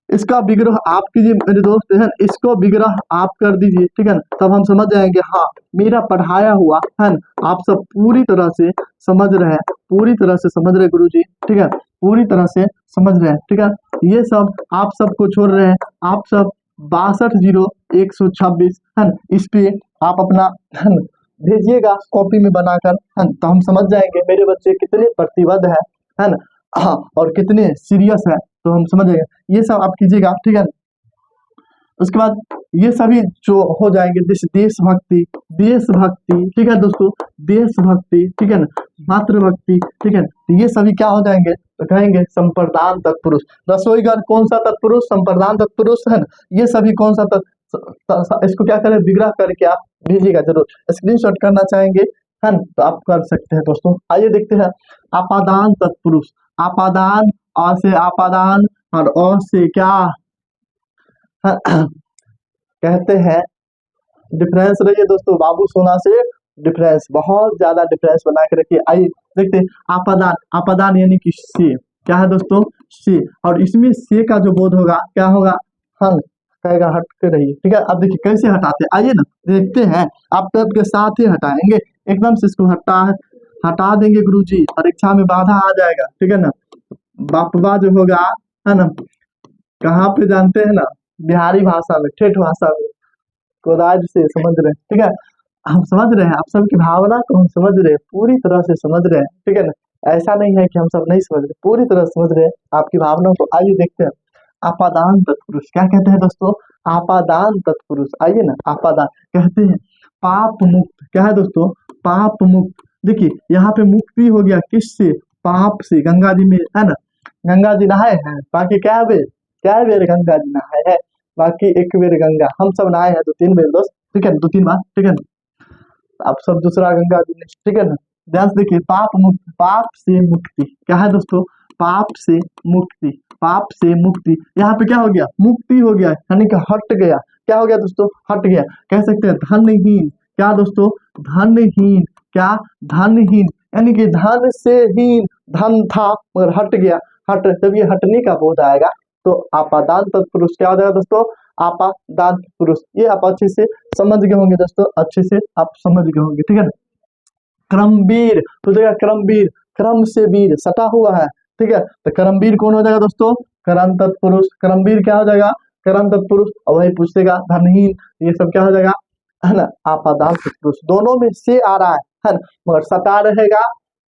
इसका विग्रह आप कीजिए मेरे दोस्त, है इसको विग्रह आप कर दीजिए, ठीक है, तब हम समझ जाएंगे हाँ मेरा पढ़ाया हुआ है, आप सब पूरी तरह से समझ रहे हैं, पूरी तरह से समझ रहे गुरुजी, ठीक है, पूरी तरह से समझ रहे हैं, ठीक है। ये सब आप सबको छोड़ रहे हैं, आप सब 620126 है, इस पे आप अपना भेजिएगा कॉपी में बनाकर, है तो हम समझ जाएंगे मेरे बच्चे कितने प्रतिबद्ध है ना, हाँ, और कितने सीरियस है, तो हम समझ जाएंगे। ये सब आप कीजिएगा, ठीक है। उसके बाद ये सभी जो हो जाएंगे, देशभक्ति, देशभक्ति, ठीक है दोस्तों, देशभक्ति, ठीक है ना, मातृभक्ति, ठीक है, तो ये सभी क्या हो जाएंगे, तो कहेंगे संप्रदान तत्पुरुष। रसोई घर कौन सा तत्पुरुष, संप्रदान तत्पुरुष है ना, ये सभी कौन सा इसको क्या करें, विग्रह करके आप भेजिएगा जरूर, स्क्रीनशॉट करना चाहेंगे है ना, तो आप कर सकते हैं दोस्तों। आइए देखते हैं आपादान तत्पुरुष, आपादान, आ से आपादान और अ से क्या कहते हैं, डिफरेंस रहिए दोस्तों, बाबू सोना से डिफरेंस, बहुत ज्यादा डिफरेंस बना के रखिए। आइए देखते हैं आपादान। आपादान यानी कि से, क्या है दोस्तों, से। और इसमें से का जो बोध होगा क्या होगा, हल कहेगा हट के रहिए। ठीक है, अब देखिए कैसे हटाते हैं, आइए ना देखते हैं। आप तब के साथ ही हटाएंगे, एकदम से इसको हटा देंगे गुरुजी, परीक्षा में बाधा आ जाएगा। ठीक है ना, बापबा जो होगा, है ना, कहाँ पे जानते हैं ना, बिहारी भाषा में, ठेठ भाषा में, कोदाज से समझ रहे हैं। ठीक है, हम समझ रहे हैं, आप सबकी भावना को हम समझ रहे हैं, पूरी तरह से समझ रहे हैं। ठीक है ना, ऐसा नहीं है कि हम सब नहीं समझ रहे, पूरी तरह समझ रहे हैं आपकी भावनाओं को। आइए देखते हैं आपादान तत्पुरुष क्या कहते हैं दोस्तों, आपादान तत्पुरुष। आइए ना, आपादान कहते हैं पाप मुक्त, क्या है दोस्तों, पाप मुक्त। देखिए यहाँ पे मुक्ति हो गया किससे, पाप से। गंगा जी में, है ना, गंगा जी नहाए हैं, बाकी क्या बेर गंगा जी नहाए हैं, बाकी एक बेर गंगा, हम सब नहाए हैं 2-3 बेर दोस्त। ठीक है, 2-3 बार। ठीक है ना, आप सब दूसरा गंगा जी ने। ठीक है ना, ध्यान से देखिए, पाप मुक्त, पाप से मुक्ति, क्या है दोस्तों, पाप से मुक्ति, पाप से मुक्ति। यहाँ पे क्या हो गया, मुक्ति हो गया, यानी कि हट गया। क्या हो गया दोस्तों, हट गया। कह सकते हैं धनहीन, क्या दोस्तों, धनहीन, क्या, धनहीन, यानी कि धन से हीन, धन था मगर हट गया। हट, जब ये हटने का बोध आएगा तो आपादान तत्पुरुष क्या हो जाएगा दोस्तों, आपादान तत्पुरुष। ये आप अच्छे से समझ गए होंगे दोस्तों, अच्छे से आप समझ गए होंगे। ठीक है ना, क्रमवीर तो जगह क्रमवीर, क्रम से वीर सटा हुआ है। ठीक है, तो क्रमवीर कौन हो जाएगा दोस्तों, करम तत्पुरुष। क्रमवीर क्या हो जाएगा, करम तत्पुरुष। और वही पूछेगा धनहीन, ये सब क्या हो जाएगा, है ना, आपादान तत्पुरुष। दोनों में से आ रहा है ना, मगर सटा रहेगा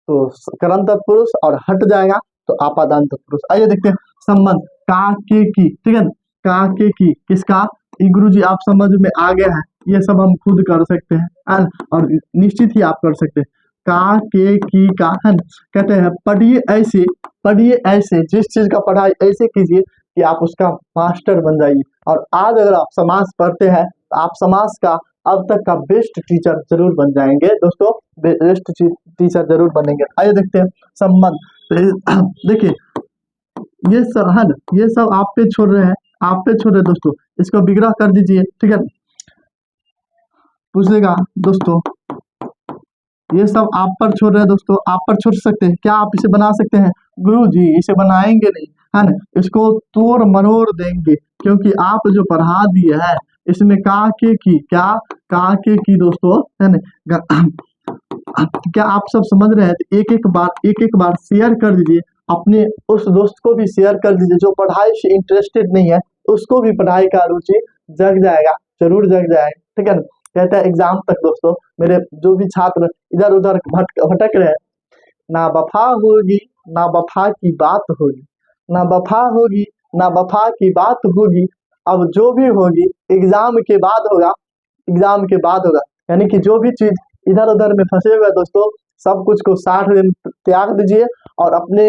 तो करम तत्पुरुष, और हट जाएगा तो आपादान तत्पुरुष। आइए देखते हैं संबंध का के की। ठीक है ना, का के की किसका, गुरु जी आप समझ में आ गया है, ये सब हम खुद कर सकते हैं और निश्चित ही आप कर सकते हैं। का के की का, है ना, कहते हैं पढ़िए ऐसे, जिस चीज का पढ़ाई ऐसे कीजिए कि आप उसका मास्टर बन जाइए। और आज अगर आप समाज पढ़ते हैं तो आप समाज का अब तक का बेस्ट टीचर जरूर बन जाएंगे दोस्तों, बेस्ट टीचर जरूर बनेंगे। आइए देखते हैं संबंध। देखिए ये सब है ना, ये सब आप पे छोड़ रहे हैं, आप पे छोड़ रहे दोस्तों, इसको विग्रह कर दीजिए। ठीक है, पूछेगा दोस्तों, ये सब आप पर छोड़ रहे हैं दोस्तों, आप पर छोड़ सकते हैं क्या, आप इसे बना सकते हैं, गुरु जी इसे बनाएंगे नहीं, है ना, इसको तोड़ मरोड़ देंगे, क्योंकि आप जो पढ़ा दिए हैं इसमें का के की, क्या, का के की दोस्तों, है ना। क्या आप सब समझ रहे हैं, एक एक बार शेयर कर दीजिए, अपने उस दोस्त को भी शेयर कर दीजिए जो पढ़ाई से इंटरेस्टेड नहीं है, उसको भी पढ़ाई का रुचि जग जाएगा, जरूर जग जाएगा। ठीक है ना, कहता है एग्जाम तक दोस्तों, मेरे जो भी छात्र इधर उधर भटक रहे हैं, ना वफा होगी ना वफा की बात होगी, ना वफा होगी ना वफा की बात होगी, अब जो भी होगी एग्जाम के बाद होगा, एग्जाम के बाद होगा। यानी कि जो भी चीज इधर उधर में फंसे हुए दोस्तों, सब कुछ को 60 दिन त्याग दीजिए और अपने,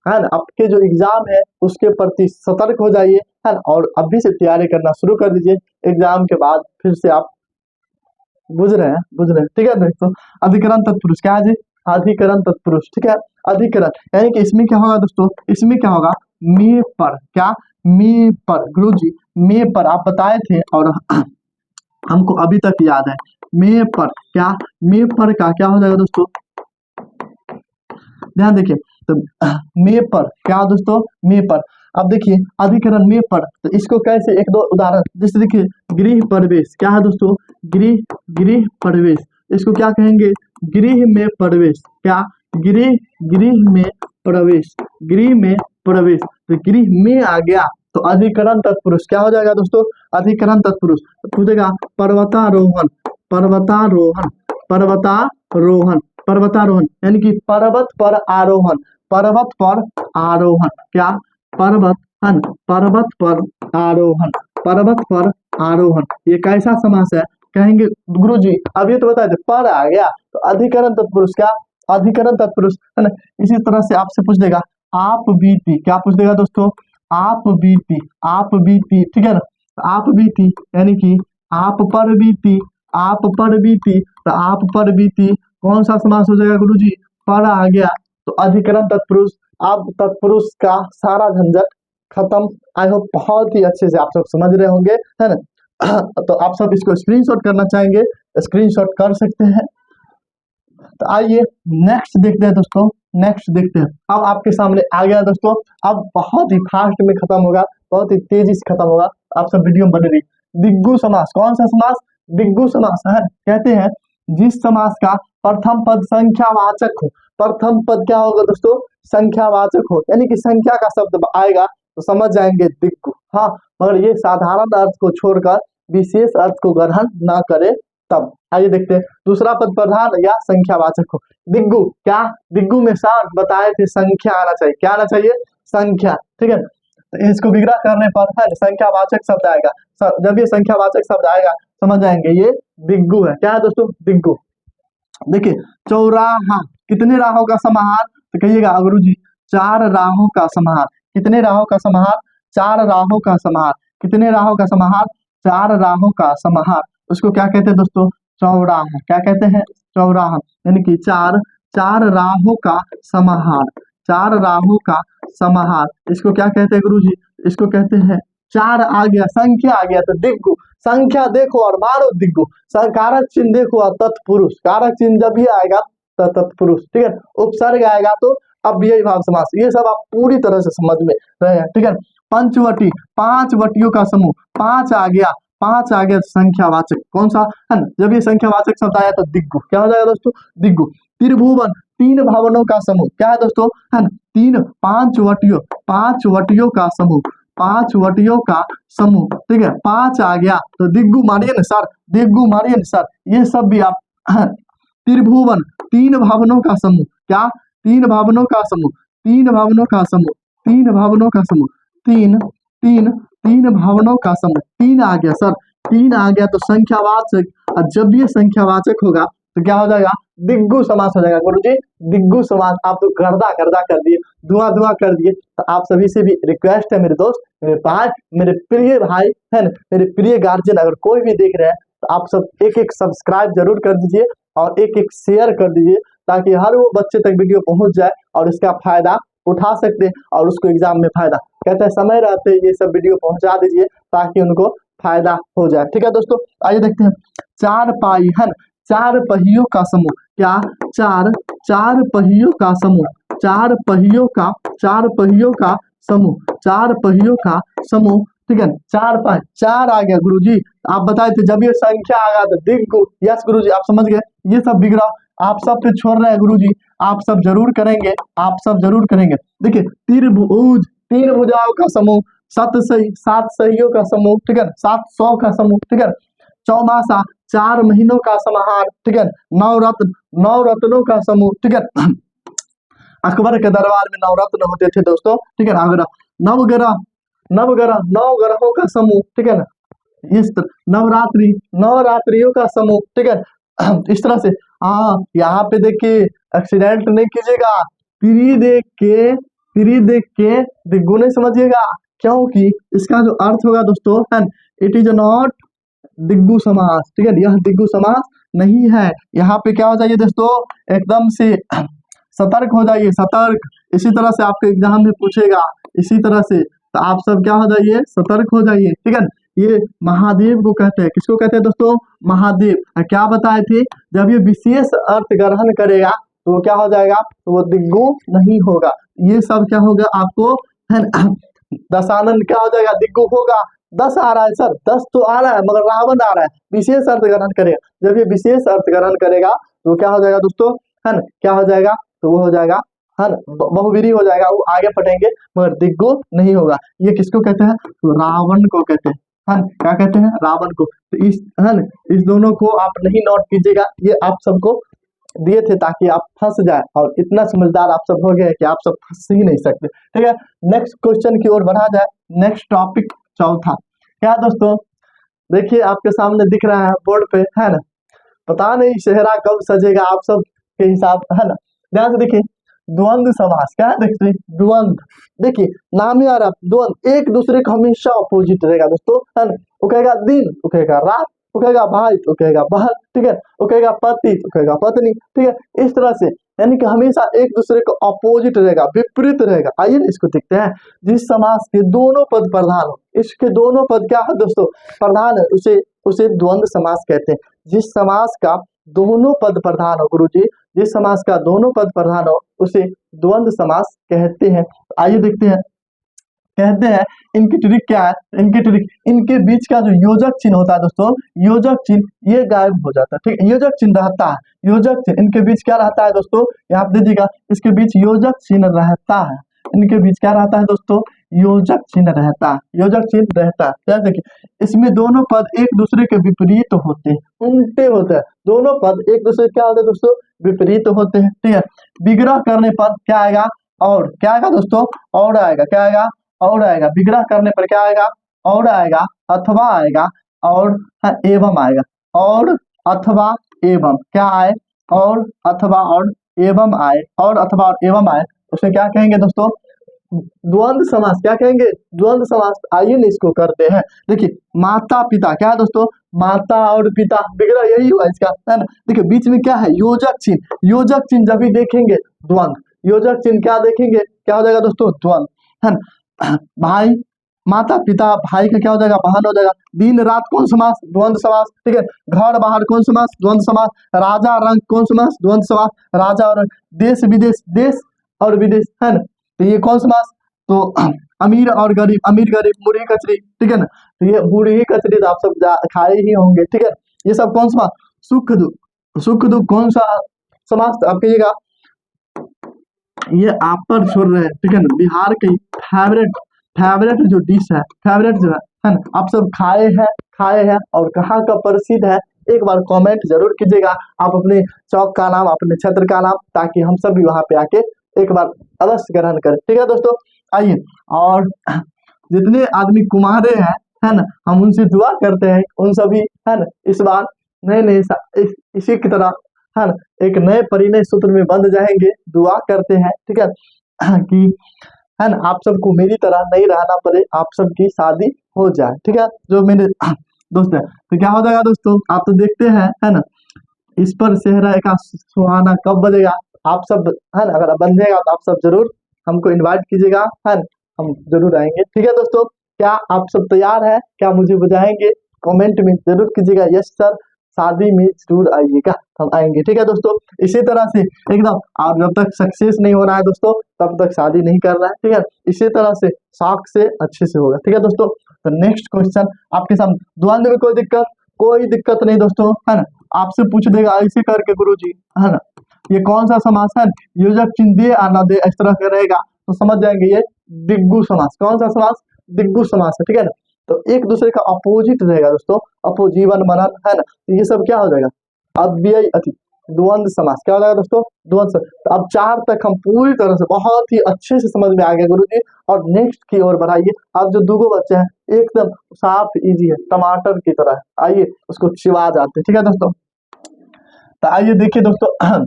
है ना, आपके जो एग्जाम है उसके प्रति सतर्क हो जाइए, है ना, और अभी से तैयारी करना शुरू कर दीजिए। एग्जाम के बाद फिर से आप बुझ रहे हैं। ठीक है दोस्तों, अधिकरण तत्पुरुष क्या है जी, अधिकरण तत्पुरुष। ठीक है, अधिकरण यानी कि इसमें क्या होगा दोस्तों, इसमें क्या होगा, मे पर, क्या, मे पर, गुरु जी मे पर आप बताए थे और हमको अभी तक याद है, मे पर, क्या, मे पर का क्या हो जाएगा दोस्तों, ध्यान देखिए, तो मे पर क्या दोस्तों, मे पर। अब देखिए अधिकरण में पर, तो इसको कैसे, एक दो उदाहरण, जैसे देखिए गृह प्रवेश, क्या है दोस्तों, गृह प्रवेश, इसको क्या कहेंगे, गृह में प्रवेश, क्या, गृह में प्रवेश, गृह में प्रवेश, तो गृह में आ गया तो अधिकरण तत्पुरुष क्या हो जाएगा दोस्तों, अधिकरण तत्पुरुष। तो पूछेगा पर्वतारोहण, पर्वतारोहण, पर्वतारोहण, पर्वतारोहण, यानी कि पर्वत पर आरोहण, पर्वत पर आरोहण, क्या, पर्वत पर आरोहण, पर्वत पर आरोहण, ये कैसा समास है, कहेंगे गुरु जी अब ये तो बताए थे, पर आ गया तो अधिकरण तत्पुरुष, क्या, अधिकरण तत्पुरुष, है ना। इसी तरह से आपसे पूछ देगा आप बीती, क्या पूछ देगा दोस्तों, आप बीती, आप बीती। ठीक है ना, आप बीती यानी कि आप पर बीती, आप पर बीती, तो आप पर बीती कौन सा समास हो जाएगा गुरु जी, पर आ गया तो अधिकरण तत्पुरुष। अब तत्पुरुष का सारा झंझट खत्म। आई होप बहुत ही अच्छे से आप सब समझ रहे होंगे, है ना। तो आप सब इसको स्क्रीनशॉट करना चाहेंगे, स्क्रीनशॉट कर सकते हैं। तो आइए नेक्स्ट देखते हैं दोस्तों, नेक्स्ट देखते हैं। अब आपके सामने आ गया दोस्तों, अब बहुत ही फास्ट में खत्म होगा, बहुत ही तेजी से खत्म होगा, आप सब वीडियो में बने रहिए। दिग्गु समास, कौन सा समास? दिग्गु समास है। कहते हैं जिस समास का प्रथम पद संख्यावाचक हो। प्रथम पद क्या होगा दोस्तों? संख्यावाचक हो, यानी कि संख्या का शब्द आएगा तो समझ जाएंगे दिग्गु। हाँ, मगर ये साधारण अर्थ को छोड़कर विशेष अर्थ को ग्रहण ना करे तब। आइए देखते हैं, दूसरा पद प्रधान या संख्यावाचक हो। दिग्गु क्या? दिग्गु में साथ बताए थे संख्या आना चाहिए। क्या आना चाहिए? संख्या। ठीक है, तो इसको विग्रह करने पर है संख्यावाचक शब्द आएगा। जब ये संख्यावाचक शब्द आएगा समझ जाएंगे ये दिग्गु है। क्या है दोस्तों? दिग्गु। देखिए चौराहा, कितने राहों का समाहार? तो कहिएगा गुरु जी 4 राहों का समाहार। कितने राहों का समाहार? 4 राहों का समाहार। कितने राहों का समाहार? 4 राहों का समाहार। उसको क्या कहते हैं दोस्तों? चौराहा। क्या कहते हैं? चौराहा, यानी कि 4 राहों का समाहार। 4 राहों का समाहार, इसको क्या कहते हैं गुरु जी? इसको कहते हैं 4 आ गया, संख्या आ गया तो दिग्गु। संख्या देखो और मानो दिग्गु। कारक चिन्ह देखो और तत्पुरुष। कारक चिन्ह जब भी आएगा तो तत्पुरुष। ठीक है, उपसर्ग आएगा तो अव्ययी भाव समास। ये सब आप पूरी तरह से समझ में रहे हैं। ठीक है, पंचवटी, 5 वटियों का समूह। 5 आ गया, 5 आ गया संख्यावाचक। कौन सा है? जब ये संख्यावाचक शब्द आया तो दिग्गु। क्या हो जाएगा दोस्तों? दिग्गु। त्रिभुवन, 3 भवनों का समूह। क्या है दोस्तों? है 5 वटियों, 5 वटियों का समूह। 5 वटियों का समूह। ठीक है, 5 आ गया तो दिग्गु मानिए ना सर, दिग्गु मानिए ना सर। ये सब भी आप त्रिभुवन, 3 भवनों का समूह। क्या? 3 भवनों का समूह। 3 भवनों का समूह। 3 भवनों का समूह। 3 भवनों का समूह। 3 आ गया सर, 3 आ गया तो संख्यावाचक। और जब ये संख्यावाचक होगा तो क्या हो जाएगा? दिग्गु समास हो जाएगा। गुरु जी दिग्गु समास आप तो गर्दा गर्दा कर दिए, धुआं धुआं कर दिए। तो आप सभी से भी रिक्वेस्ट है मेरे दोस्त, मेरे भाई, मेरे प्रिय भाई है ना, मेरे प्रिय गार्जियन, अगर कोई भी देख रहे हैं तो आप सब एक सब्सक्राइब जरूर कर दीजिए और एक शेयर कर दीजिए, ताकि हर वो बच्चे तक वीडियो पहुंच जाए और इसका फायदा उठा सकते और उसको एग्जाम में फायदा। कहते हैं समय रहते ये सब वीडियो पहुंचा दीजिए ताकि उनको फायदा हो जाए। ठीक है दोस्तों, आइए देखते हैं। 4 पाई है, 4 पहियों का समूह। क्या? 4 पहियों का समूह। 4 पहियों का, 4 पहियों का समूह। 4 पहियों का समूह। ठीक है, 4 पाई, 4 आ गया गुरु जी। आप बताए थे जब ये संख्या आ गया तो दिग्गु। यस गुरु जी, आप समझ गए। ये सब विग्रह आप सब पे छोड़ रहे हैं गुरु जी, आप सब जरूर करेंगे, आप सब जरूर करेंगे। देखिए त्रिभुज, 3 भुजाओं का समूह। 7 सहियों का समूह। ठीक है, 700 का समूह। ठीक है, चौमासा, 4 महीनों का समाहार। ठीक है, 9 रत्नों का समूह। ठीक है, अकबर के दरबार में 9 रत्न होते थे दोस्तों। ठीक है, अगर नवग्रह, 9 ग्रहों का समूह। ठीक है ना, इस नवरात्रि, नवरात्रियों का समूह। ठीक है, इस तरह से। हाँ, यहाँ पे देखिए एक्सीडेंट नहीं कीजिएगा, तिरी देख के दिग्गु नहीं समझिएगा, क्योंकि इसका जो अर्थ होगा दोस्तों है इट इज नॉट दिग्गु समास। ठीक है, यह दिग्गु समास नहीं है। यहाँ पे क्या हो जाइए दोस्तों, एकदम से सतर्क हो जाइए, सतर्क। इसी तरह से आपके एग्जाम में पूछेगा, इसी तरह से, तो आप सब क्या हो जाइए, सतर्क हो जाइए। ठीक है, ये महादेव को कहते हैं। किसको कहते हैं दोस्तों? महादेव। क्या बताए थे? जब ये विशेष अर्थ ग्रहण करेगा तो वो क्या हो जाएगा? तो वो दिग्गु नहीं होगा। ये सब क्या होगा आपको है दशानंद क्या हो जाएगा? दिग्गु होगा। 10 आ रहा है सर, 10 तो आ रहा है मगर रावण आ रहा है। विशेष अर्थ ग्रहण करेगा, जब ये विशेष अर्थ ग्रहण करेगा तो क्या हो जाएगा दोस्तों? है ना, क्या हो जाएगा? तो वो हो जाएगा है ना, बहुवीरी हो जाएगा, वो आगे पढ़ेंगे, मगर दिग्गु नहीं होगा। ये किसको कहते हैं? तो रावण को कहते हैं। है ना, क्या कहते हैं? रावण को। तो इस है ना, इस दोनों को आप नहीं नोट कीजिएगा, ये आप सबको दिए थे ताकि आप फंस जाए, और इतना समझदार आप सब हो गए कि आप सब फंस ही नहीं सकते। ठीक है, नेक्स्ट क्वेश्चन की ओर बढ़ा जाए। नेक्स्ट टॉपिक चौथा क्या दोस्तों? देखिए आपके सामने दिख रहा है बोर्ड पे, है ना, पता नहीं चेहरा कब सजेगा आप सब के हिसाब, है ना। ध्यान से देखिए, द्वंद्व समास। क्या है? देखिए द्वंद्व, देखिए नाम ही आ रहा है द्वंद्व, एक दूसरे का हमेशा अपोजिट रहेगा दोस्तों, है ना। वो कहेगा दिन, वो कहेगा रात, वो कहेगा भाई, वो कहेगा बहन। ठीक है, वो कहेगा पति, वो कहेगा पत्नी। ठीक है, इस तरह से, यानी कि हमेशा एक दूसरे को अपोजिट रहेगा, विपरीत रहेगा। आइए इसको देखते हैं। जिस समास के दोनों पद प्रधान हो, इसके दोनों पद क्या है दोस्तों? प्रधान है, उसे द्वंद्व समास कहते हैं। जिस समास का दोनों पद प्रधान हो गुरुजी, जिस समास का दोनों पद प्रधान हो उसे द्वंद्व समास कहते हैं। आइए देखते हैं, कहते हैं इनकी ट्रिक क्या है। इनकी ट्रिक, इनके बीच का जो योजक चिन्ह होता है दोस्तों, योजक चिन्ह ये गायब हो जाता है। ठीक है, योजक चिन्ह रहता है, योजक चिन्ह इनके बीच क्या रहता है दोस्तों, यहाँ पे देखिएगा इसके बीच योजक चिन्ह रहता है। इनके बीच क्या रहता है दोस्तों, योजक चिन्ह रहता है, योजक चिन्ह रहता है। क्या देखिए, इसमें दोनों पद एक दूसरे के विपरीत होते हैं, उल्टे होते हैं। दोनों पद एक दूसरे क्या होते हैं दोस्तों, विपरीत होते हैं। ठीक है, विग्रह करने पर क्या आएगा, और क्या आएगा दोस्तों, और आएगा, क्या आएगा, और आएगा। विग्रह करने पर क्या आएगा, और आएगा, अथवा आएगा, और एवं आएगा, और अथवा एवं क्या आए, और अथवा और एवं आए, और अथवा और एवं आए, उसे क्या कहेंगे दोस्तों, द्वंद्व समास। क्या कहेंगे, द्वंद्व समास। आइए ना इसको करते हैं। देखिए, माता पिता क्या है दोस्तों, माता और पिता, विग्रह यही हुआ इसका, है ना। देखिए बीच में क्या है, योजक चिन्ह। योजक चिन्ह जब भी देखेंगे द्वंद्व, योजक चिन्ह क्या देखेंगे, क्या हो जाएगा दोस्तों, द्वंद्व, है ना। भाई, माता पिता, भाई का क्या हो जाएगा, बहन हो जाएगा। दिन रात कौन समास, द्वंद्व समास। ठीक है, घर बाहर कौन समास, द्वंद्व समास। राजा रंग कौन समास, द्वंद्व समास। राजा और देश विदेश, देश और विदेश, है ना, तो ये कौन समास। तो अमीर और गरीब, अमीर गरीब, बूढ़ी कचरी, ठीक है ना, तो ये बूढ़ी कचरी तो आप सब खाए ही होंगे। ठीक है, ये सब कौन समास, सुख दुख, सुख दुख कौन सा समास, तो आप कहिएगा, ये आप पर छोड़ रहे हैं। ठीक है ना, बिहार की फेवरेट फेवरेट जो डिश है, फेवरेट जो है ना, आप सब खाए हैं और कहाँ का प्रसिद्ध है, एक बार कमेंट जरूर कीजिएगा। आप अपने चौक का नाम, अपने क्षेत्र का नाम, ताकि हम सब भी वहां पे आके एक बार अवश्य ग्रहण करें। ठीक है दोस्तों, आइए, और जितने आदमी कुमारे हैं, है ना, हम उनसे दुआ करते हैं, उन सभी, है ना, इस बार नए नए इसी की तरह, है ना, एक नए परिणय सूत्र में बंध जाएंगे। दुआ करते हैं, ठीक है, कि है ना, आप सबको मेरी तरह नहीं रहना पड़े, आप सबकी शादी हो जाए। ठीक है, जो मेरे दोस्त है, तो क्या हो जाएगा दोस्तों, आप तो देखते हैं, है ना, इस पर सेहरा का सुहाना कब बजेगा, आप सब, है ना, अगर बंधेगा तो आप सब जरूर हमको इनवाइट कीजिएगा, है ना, हम जरूर आएंगे। ठीक है दोस्तों, क्या आप सब तैयार है, क्या मुझे बुझाएंगे, कमेंट में जरूर कीजिएगा, यस सर शादी में जरूर आइएगा, हम आएंगे। ठीक है दोस्तों, इसी तरह से एकदम, आप जब तक सक्सेस नहीं हो रहा है दोस्तों, तब तक शादी नहीं कर रहा है। ठीक है, इसी तरह से शौक से अच्छे से होगा। ठीक है दोस्तों, तो नेक्स्ट क्वेश्चन आपके सामने, द्वंद्व में कोई दिक्कत नहीं दोस्तों, है ना, आपसे पूछ देगा ऐसे करके गुरुजी, है ना, ये कौन सा समास है, योजक चिन्ह दे या ना दे, इस तरह का रहेगा तो समझ जाएंगे ये दिग्गु समास। कौन सा समास, दिग्गु समास है। ठीक है ना, तो एक दूसरे का अपोजिट रहेगा दोस्तों, अपोजीवन मनन, है ना, तो ये सब क्या हो जाएगा, अव्यय अति, द्वंद्व समास। क्या हो जाएगा दोस्तों, द्वंद्व। तो अब 4 तक हम पूरी तरह से बहुत ही अच्छे से समझ में आ गए गुरुजी, और नेक्स्ट की ओर बढ़ाइए। अब जो दूगो बच्चे हैं एकदम साफ इजी है, टमाटर की तरह, आइए उसको चिवा जाते हैं। ठीक है दोस्तों, तो आइए देखिए दोस्तों,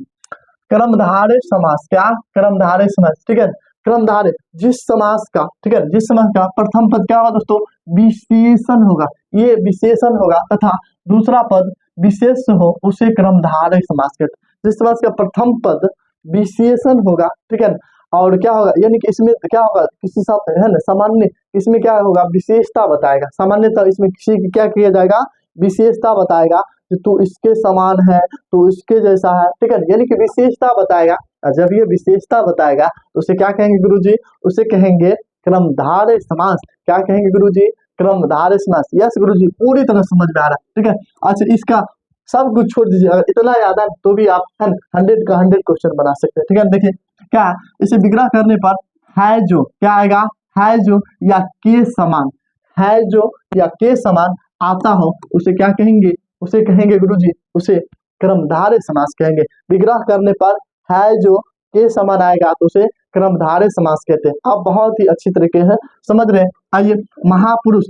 क्रमधारय समास। क्या, क्रमधारय समास। ठीक है, क्रमधारय जिस समास का, ठीक है, जिस समास का प्रथम पद क्या होगा दोस्तों, विशेषण होगा, ये विशेषण होगा, तथा दूसरा पद विशेष हो, उसे क्रमधारय समास कहते हैं। जिस समास का प्रथम पद विशेषण होगा, ठीक है, और क्या होगा, यानी कि इसमें क्या होगा, किसी साथ, है ना, सामान्य, इसमें क्या होगा, विशेषता बताएगा। सामान्यतः इसमें किसी की क्या किया जाएगा, विशेषता बताएगा, कि तू इसके समान है, तू इसके जैसा है। ठीक है, यानी कि विशेषता बताएगा। जब ये विशेषता बताएगा तो उसे क्या कहेंगे गुरुजी, उसे कहेंगे क्रमधारय समास। क्या कहेंगे गुरुजी, क्रमधारय समास। यस गुरुजी, पूरी तरह समझ में आ रहा है। ठीक है, अच्छा इसका सब कुछ छोड़ दीजिए, अगर इतना याद है तो भी आप 100 का 100 क्वेश्चन बना सकते हैं। ठीक है, देखिए क्या, इसे विग्रह करने पर है जो, क्या आएगा, है जो या के समान, है जो या के समान आता हो, उसे क्या कहेंगे, उसे कहेंगे गुरुजी, उसे क्रमधारय समास कहेंगे। विग्रह करने पर है जो के समान आएगा तो उसे क्रमधारय समास कहते हैं। आप बहुत ही अच्छी तरीके से समझ रहे हैं। आइए, महापुरुष,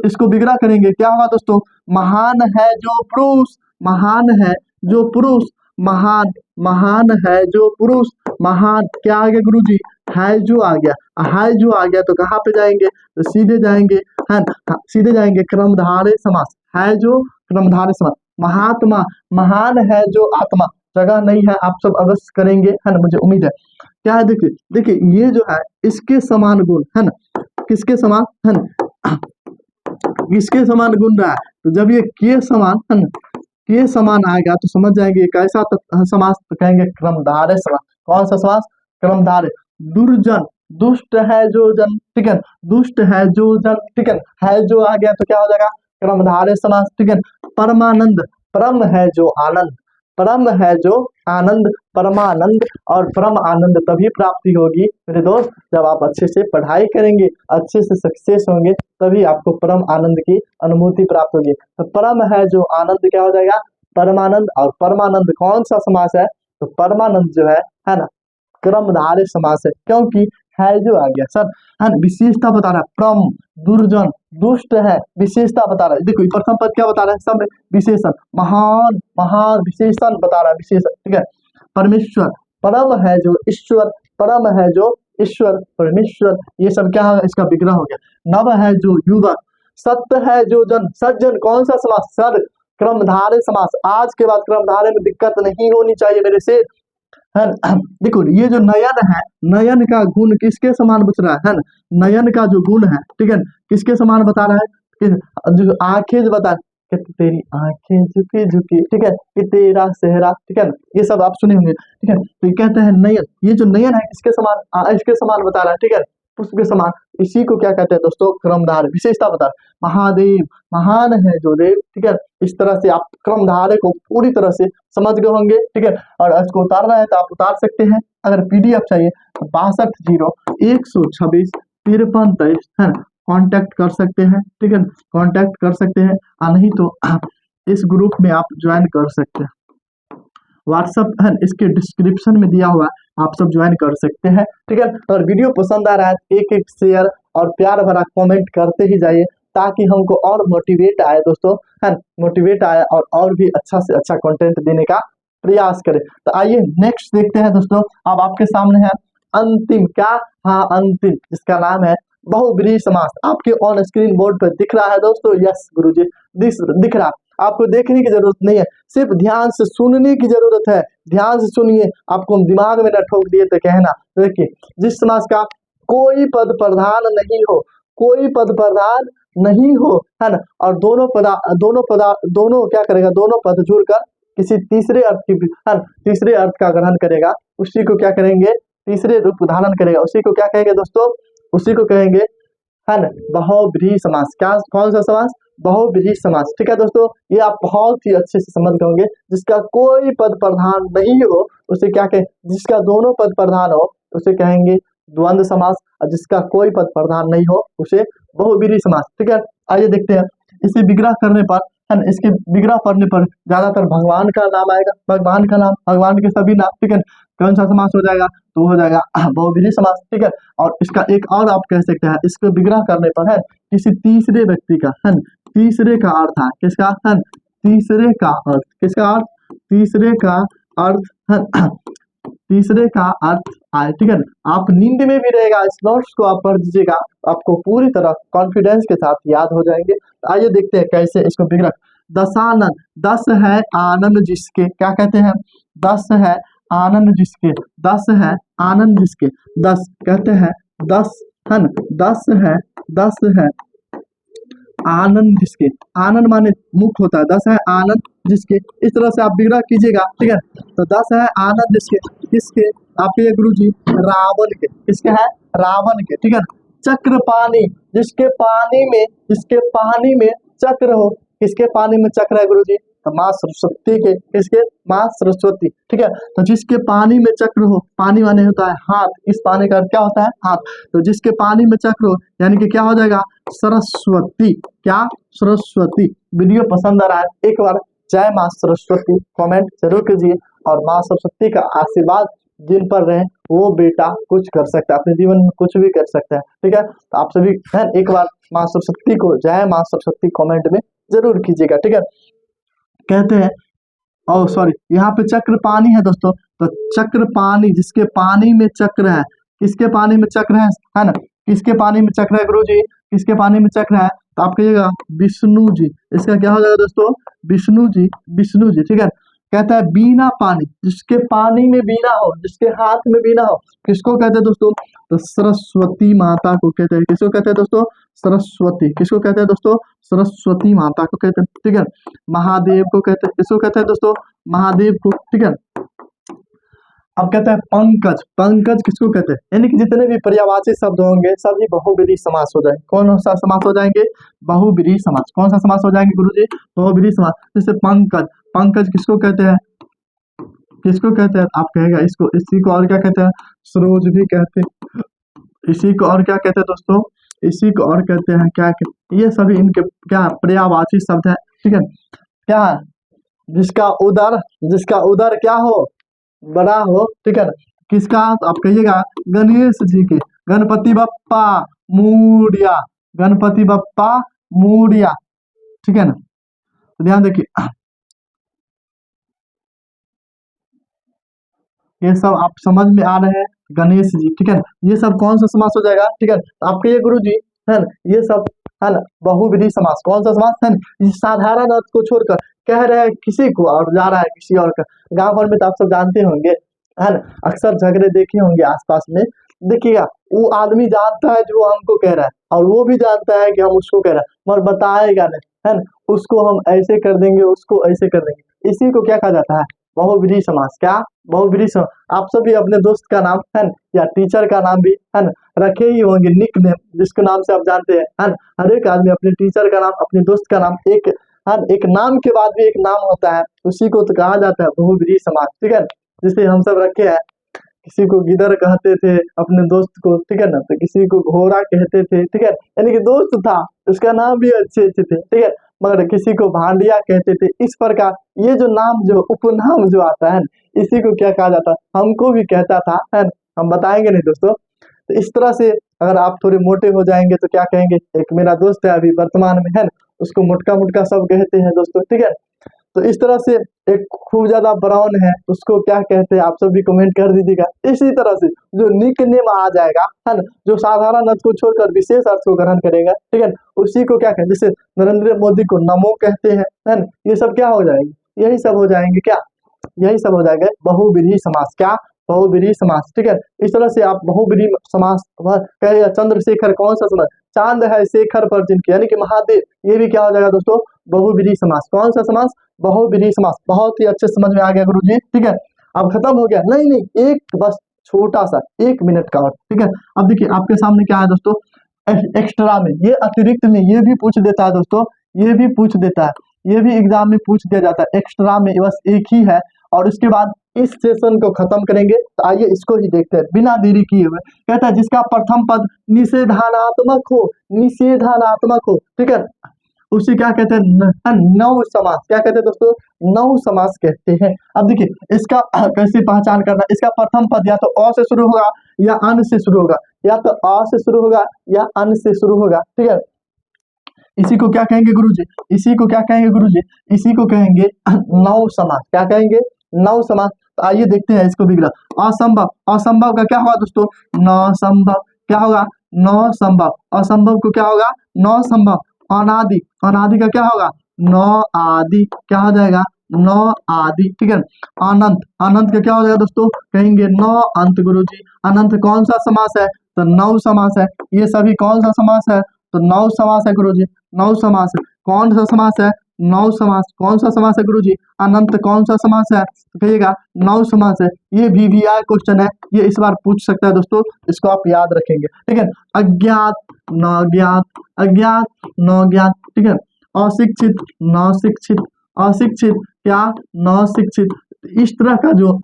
इसको विग्रह करेंगे, क्या होगा दोस्तों, महान है जो पुरुष, महान है जो पुरुष, महान, महान है जो पुरुष, महान, क्या आ गया गुरुजी, है जो आ गया, है जो आ गया तो कहाँ पे जाएंगे, तो सीधे जाएंगे, है ना, सीधे जाएंगे क्रमधारय समास, है जो क्रमधारय समास। महात्मा, महान है जो आत्मा, जगह नहीं है, आप सब अवश्य करेंगे, है ना, मुझे उम्मीद है। क्या है, देखिए देखिए, ये जो है इसके समान गुण, है ना, किसके समान, है ना, किसके समान गुण रहा है, तो जब ये के समान, है ना, के समान आएगा तो समझ जाएंगे कैसा समास, तो कहेंगे क्रमधारय समास। कौन सा समास? क्रमधारय। दुर्जन, दुष्ट है जो जन, ठीक है, दुष्ट है जो जन, ठीक है जो आ गया तो क्या हो जाएगा? क्रमधारय समास, ठीक है। परमानंद, परम है जो आनंद, परम है जो आनंद, परमानंद, और परम आनंद तभी प्राप्ति होगी मेरे दोस्त जब आप अच्छे से पढ़ाई करेंगे, अच्छे से सक्सेस होंगे, तभी आपको परम आनंद की अनुभूति प्राप्त होगी। तो परम है जो आनंद क्या हो जाएगा? परमानंद। और परमानंद कौन सा समास है? तो परमानंद जो है ना, क्रमधारय समास है, क्योंकि है जो आ गया सर, है ना, विशेषता बता रहा है। परम, दुर्जन, दुष्ट है, विशेषता बता रहा है। देखो प्रथम पद क्या बता रहा है? सब विशेषण। महान, महान विशेषण बता रहा है, विशेषण, ठीक है। परमेश्वर, परम है जो ईश्वर, परम है जो ईश्वर, परमेश्वर, ये सब क्या है? इसका विग्रह हो गया। नव है जो युवक, सत्य है जो जन, सज्जन कौन सा समास? सर, क्रमधारय समास। आज के बाद क्रमधारय में दिक्कत नहीं होनी चाहिए मेरे से, है ना। देखो ये जो नयन है, नयन का गुण किसके समान बच रहा है ना, नयन का जो गुण है, ठीक है, किसके समान बता रहा है? जो आंखें जो बता, कि तेरी आंखें झुकी झुकी, ठीक है, कि तेरा सेहरा, ठीक है ना, ये सब आप सुने होंगे, ठीक है। तो ये कहते हैं नयन, ये जो नयन है किसके समान? इसके समान बता रहा है, ठीक है, पुष्प के समान। इसी को क्या कहते हैं दोस्तों? क्रमधारय, विशेषता बता रहा है। महादेव, महान है जो देव, ठीक है। इस तरह से आप क्रमधारय को पूरी तरह से समझ गए होंगे, ठीक है। और इसको उतारना है तो आप उतार सकते हैं। अगर पीडीएफ चाहिए तो 620126 5323 है ना, कांटेक्ट कर सकते हैं, ठीक है, कांटेक्ट कर सकते हैं। नहीं तो इस ग्रुप में आप ज्वाइन कर सकते हैं, व्हाट्सएप है इसके डिस्क्रिप्शन में दिया हुआ है, आप सब ज्वाइन कर सकते हैं, ठीक है। और वीडियो पसंद आ रहा है एक एक शेयर और प्यार भरा कमेंट करते ही जाइए, ताकि हमको और मोटिवेट आए दोस्तों, है मोटिवेट आए और भी अच्छा से अच्छा कंटेंट देने का प्रयास करें। तो आइए नेक्स्ट देखते हैं दोस्तों। अब आपके सामने है अंतिम, क्या? हाँ अंतिम, जिसका नाम है बहुब्रीहि समास। आपके ऑन स्क्रीन बोर्ड पर दिख रहा है दोस्तों? यस गुरुजी, दिख रहा। आपको देखने की जरूरत नहीं है, सिर्फ ध्यान से सुनने की जरूरत है। ध्यान से सुनिए, आपको दिमाग में न ठोक दिए तो कहना। देखिए, जिस समास का कोई पद प्रधान नहीं हो, कोई पद प्रधान नहीं हो, है ना, और दोनों क्या करेगा? दोनों पद जुड़कर किसी तीसरे अर्थ की, है ना, तीसरे अर्थ का ग्रहण करेगा, उसी को क्या करेंगे? तीसरे रूप धारण करेगा, उसी को क्या कहेंगे दोस्तों? उसी को कहेंगे, है ना, बहुब्रीहि समास। क्या? कौन सा समास? बहुब्रीहि समास, ठीक है दोस्तों। ये आप बहुत ही अच्छे से समझ गए होंगे। जिसका कोई पद प्रधान नहीं हो उसे क्या कहें? जिसका दोनों पद प्रधान हो उसे कहेंगे द्वंद्व समास, और जिसका कोई पद प्रधान नहीं हो उसे बहुब्रीहि समास, ठीक है। आइए देखते हैं, इसे विग्रह करने पर, है ना, इसके विग्रह पढ़ने पर ज्यादातर भगवान का नाम आएगा, भगवान का नाम, भगवान के सभी नाम, ठीक है। कौन सा समास हो जाएगा? तो हो जाएगा बहुब्रीहि समास, ठीक है। और इसका एक और आप कह सकते हैं, इसको विग्रह करने पर है किसी तीसरे व्यक्ति का, है, तीसरे का अर्थ है, किसका? है तीसरे का अर्थ, किसका अर्थ? तीसरे का अर्थ, है तीसरे का अर्थ आए, ठीक है। आप नींद में भी रहेगा, इस नोट्स को आप पढ़ दीजिएगा, आपको पूरी तरह कॉन्फिडेंस के साथ याद हो जाएंगे। आइए देखते हैं कैसे इसको विग्रह। दशानन, 10 है आनंद जिसके, क्या कहते हैं? 10 है आनंद जिसके, 10 है आनंद जिसके, 10 कहते हैं 10, है ना, 10 है आनंद जिसके, आनंद माने मुख होता है, 10 है आनंद जिसके, इस तरह से आप विग्रह कीजिएगा, ठीक है। तो 10 है आनंद जिसके, किसके? आपके गुरु जी रावण के, किसके है? रावण के, ठीक है। चक्र पानी, जिसके पानी में चक्र हो, किसके पानी में चक्र है गुरु जी? तो माँ सरस्वती के, किसके? माँ सरस्वती, ठीक है। तो जिसके पानी में चक्र हो, पानी माने होता है हाथ, इस पानी का क्या होता है? हाथ। तो जिसके पानी में चक्र हो यानी कि क्या हो जाएगा? सरस्वती, क्या? सरस्वती। वीडियो पसंद आ रहा है एक बार जय माँ सरस्वती कमेंट जरूर कीजिए, और माँ सरस्वती का आशीर्वाद जिन पर रहे वो बेटा कुछ कर सकता है, अपने जीवन में कुछ भी कर सकता है, ठीक है। तो आप सभी है एक बार माँ सरस्वती को जय माँ सरस्वती कमेंट में जरूर कीजिएगा, ठीक है। कहते हैं, ओ सॉरी, यहाँ पे चक्र पानी है दोस्तों, तो चक्र पानी, जिसके पानी में चक्र है, किसके पानी में चक्र है ना, किसके पानी में चक्र है गुरु जी? किसके पानी में चक्र है? तो आप कहिएगा विष्णु जी। इसका क्या हो जाएगा दोस्तों? विष्णु जी, विष्णु जी, ठीक है। कहता है बीना पानी, जिसके पानी में बीना हो, जिसके हाथ में बीना हो, किसको कहते हैं दोस्तों? तो सरस्वती माता को कहते हैं। किसको कहते हैं दोस्तों? सरस्वती। किसको कहते हैं दोस्तों? सरस्वती माता को कहते हैं, ठीक है। महादेव को कहते हैं, किसको कहते हैं दोस्तों? महादेव को, ठीक है। अब कहते हैं पंकज। पंकज किसको कहते हैं? यानी कि जितने भी पर्यायवाची शब्द होंगे सभी बहुब्रीहि समास हो जाएंगे। कौन सा समास हो जाएंगे? बहुब्रीहि समास। कौन सा समास हो जाएंगे गुरुजी? बहुब्रीहि समास। जैसे पंकज, पंकज किसको कहते हैं? किसको कहते हैं? आप कहेगा इसको, इसी को और क्या कहते हैं? सरोज भी कहते हैं। इसी को और क्या कहते हैं दोस्तों? इसी को और कहते हैं क्या कहते? ये सभी इनके क्या पर्यायवाची शब्द है, ठीक है। क्या? जिसका उदर क्या हो? बड़ा हो, ठीक है ना। किसका? आप कहिएगा गणेश जी के। गणपति बप्पा मूड़िया, गणपति बप्पा मूड़िया, ठीक है ना। तो ध्यान देखिए, ये सब आप समझ में आ रहे हैं? गणेश जी, ठीक है ना। ये सब कौन सा समास हो जाएगा? ठीक है, आपके ये गुरु जी है ना, ये सब है ना बहुब्रीहि समास। कौन सा समास है ना? साधारण अर्थ को छोड़कर कह रहे हैं किसी को और जा रहा है किसी और का। गांव भर में तो आप सब जानते होंगे, है ना, अक्सर झगड़े देखे होंगे आसपास में। देखिएगा, वो आदमी जानता है जो हमको कह रहा है और वो भी जानता है कि हम उसको कह रहे हैं, मगर बताएगा नहीं, है ना। उसको हम ऐसे कर देंगे, उसको ऐसे कर देंगे। इसी को क्या कहा जाता है? बहुब्रीहि समास। क्या? बहुब्रीहि समास। आप सभी अपने दोस्त का नाम है ना, या टीचर का नाम भी है ना रखे ही होंगे, निक नेम जिसके नाम से आप जानते हैं, है ना। हर एक आदमी अपने टीचर का नाम, अपने दोस्त का नाम, एक एक नाम के बाद भी एक नाम होता है, उसी को तो कहा जाता है बहुब्रीहि समास, ठीक है। जिसे हम सब रखे हैं, किसी को गिदर कहते थे अपने दोस्त को, ठीक है ना, तो किसी को घोड़ा कहते थे, ठीक है। यानी कि दोस्त था, उसका नाम भी अच्छे अच्छे थे, ठीक है। मगर किसी को भांडिया कहते थे। इस प्रकार ये जो नाम, जो उपनाम जो आता है, इसी को क्या कहा जाता है? हमको भी कहता था, है ना? हम बताएंगे नहीं दोस्तों। तो इस तरह से अगर आप थोड़े मोटे हो जाएंगे तो क्या कहेंगे? एक मेरा दोस्त है अभी वर्तमान में, है ना, उसको मुटका मुटका सब कहते हैं दोस्तों, ठीक है। तो इस तरह से एक खूब ज्यादा ब्राउन है, उसको क्या कहते हैं? आप सब भी कमेंट कर दीजिएगा। इसी तरह से जो निक नेम आ जाएगा, है ना, जो साधारण अर्थ को छोड़कर विशेष अर्थ को ग्रहण करेगा, ठीक है, उसी को क्या कहते हैं? जैसे नरेंद्र मोदी को नमो कहते हैं, है ना। ये सब क्या हो जाएंगे? यही सब हो जाएंगे। क्या? यही सब हो जाएगा बहुब्रीहि समास। क्या? बहुब्रीहि समास, ठीक है। इस तरह से आप बहुब्रीहि समास कहेगा। चंद्रशेखर कौन सा समास? चांद है शेखर पर जिनके, यानी कि महादेव, ये भी क्या हो जाएगा दोस्तों? बहुब्रीहि समास। कौन सा समास? बहुब्रीहि समास। बहुत ही अच्छे समझ में आ गया गुरुजी, ठीक है। अब खत्म हो गया? नहीं नहीं, एक बस छोटा सा 1 मिनट का और, ठीक है। अब देखिए आपके सामने क्या है दोस्तों, एक्स्ट्रा में, ये अतिरिक्त में ये भी पूछ देता है दोस्तों, ये भी पूछ देता है, ये भी एग्जाम में पूछ दिया जाता है। एक्स्ट्रा में बस एक ही है, और उसके बाद इस सेशन को खत्म करेंगे। तो आइए इसको ही देखते हैं बिना देरी किए हुए। कहता है जिसका प्रथम पद निषेधानात्मक हो, निषेधानात्मक हो, ठीक है, उसे क्या कहते हैं? नव समास। क्या कहते हैं दोस्तों? नव समास कहते हैं। अब देखिए इसका कैसे पहचान करना। इसका प्रथम पद या तो अ से शुरू होगा या अन से शुरू होगा, या तो अ से शुरू होगा या अन से शुरू होगा, ठीक है। इसी को क्या कहेंगे गुरुजी? इसी को क्या कहेंगे गुरुजी? इसी को कहेंगे नव समास। क्या कहेंगे? नव समास। तो आइए देखते हैं इसको भी। असंभव, असंभव का क्या होगा दोस्तों? न संभव। क्या होगा? न संभव। असंभव को क्या होगा? न संभव। अनादि, अनादि का क्या होगा? न आदि। क्या हो जाएगा? न आदि, ठीक है। अनंत, अनंत का क्या हो जाएगा दोस्तों? कहेंगे न अंत गुरुजी। अनंत कौन सा समास है? तो नव समास है। ये सभी कौन सा समास है? तो नव समास है गुरुजी, नव समास है। कौन सा समास है? नव समास। कौन सा समास है गुरुजी? अनंत कौन सा समास है? तो कहिएगा नव समास है। ये VVI क्वेश्चन है, ये इस बार पूछ सकता है दोस्तों, इसको आप याद रखेंगे, ठीक है। अज्ञात, न ज्ञात, अज्ञात, न ज्ञात, ठीक है। अशिक्षित, न शिक्षित, अशिक्षित, क्या? न शिक्षित। इस तरह का जो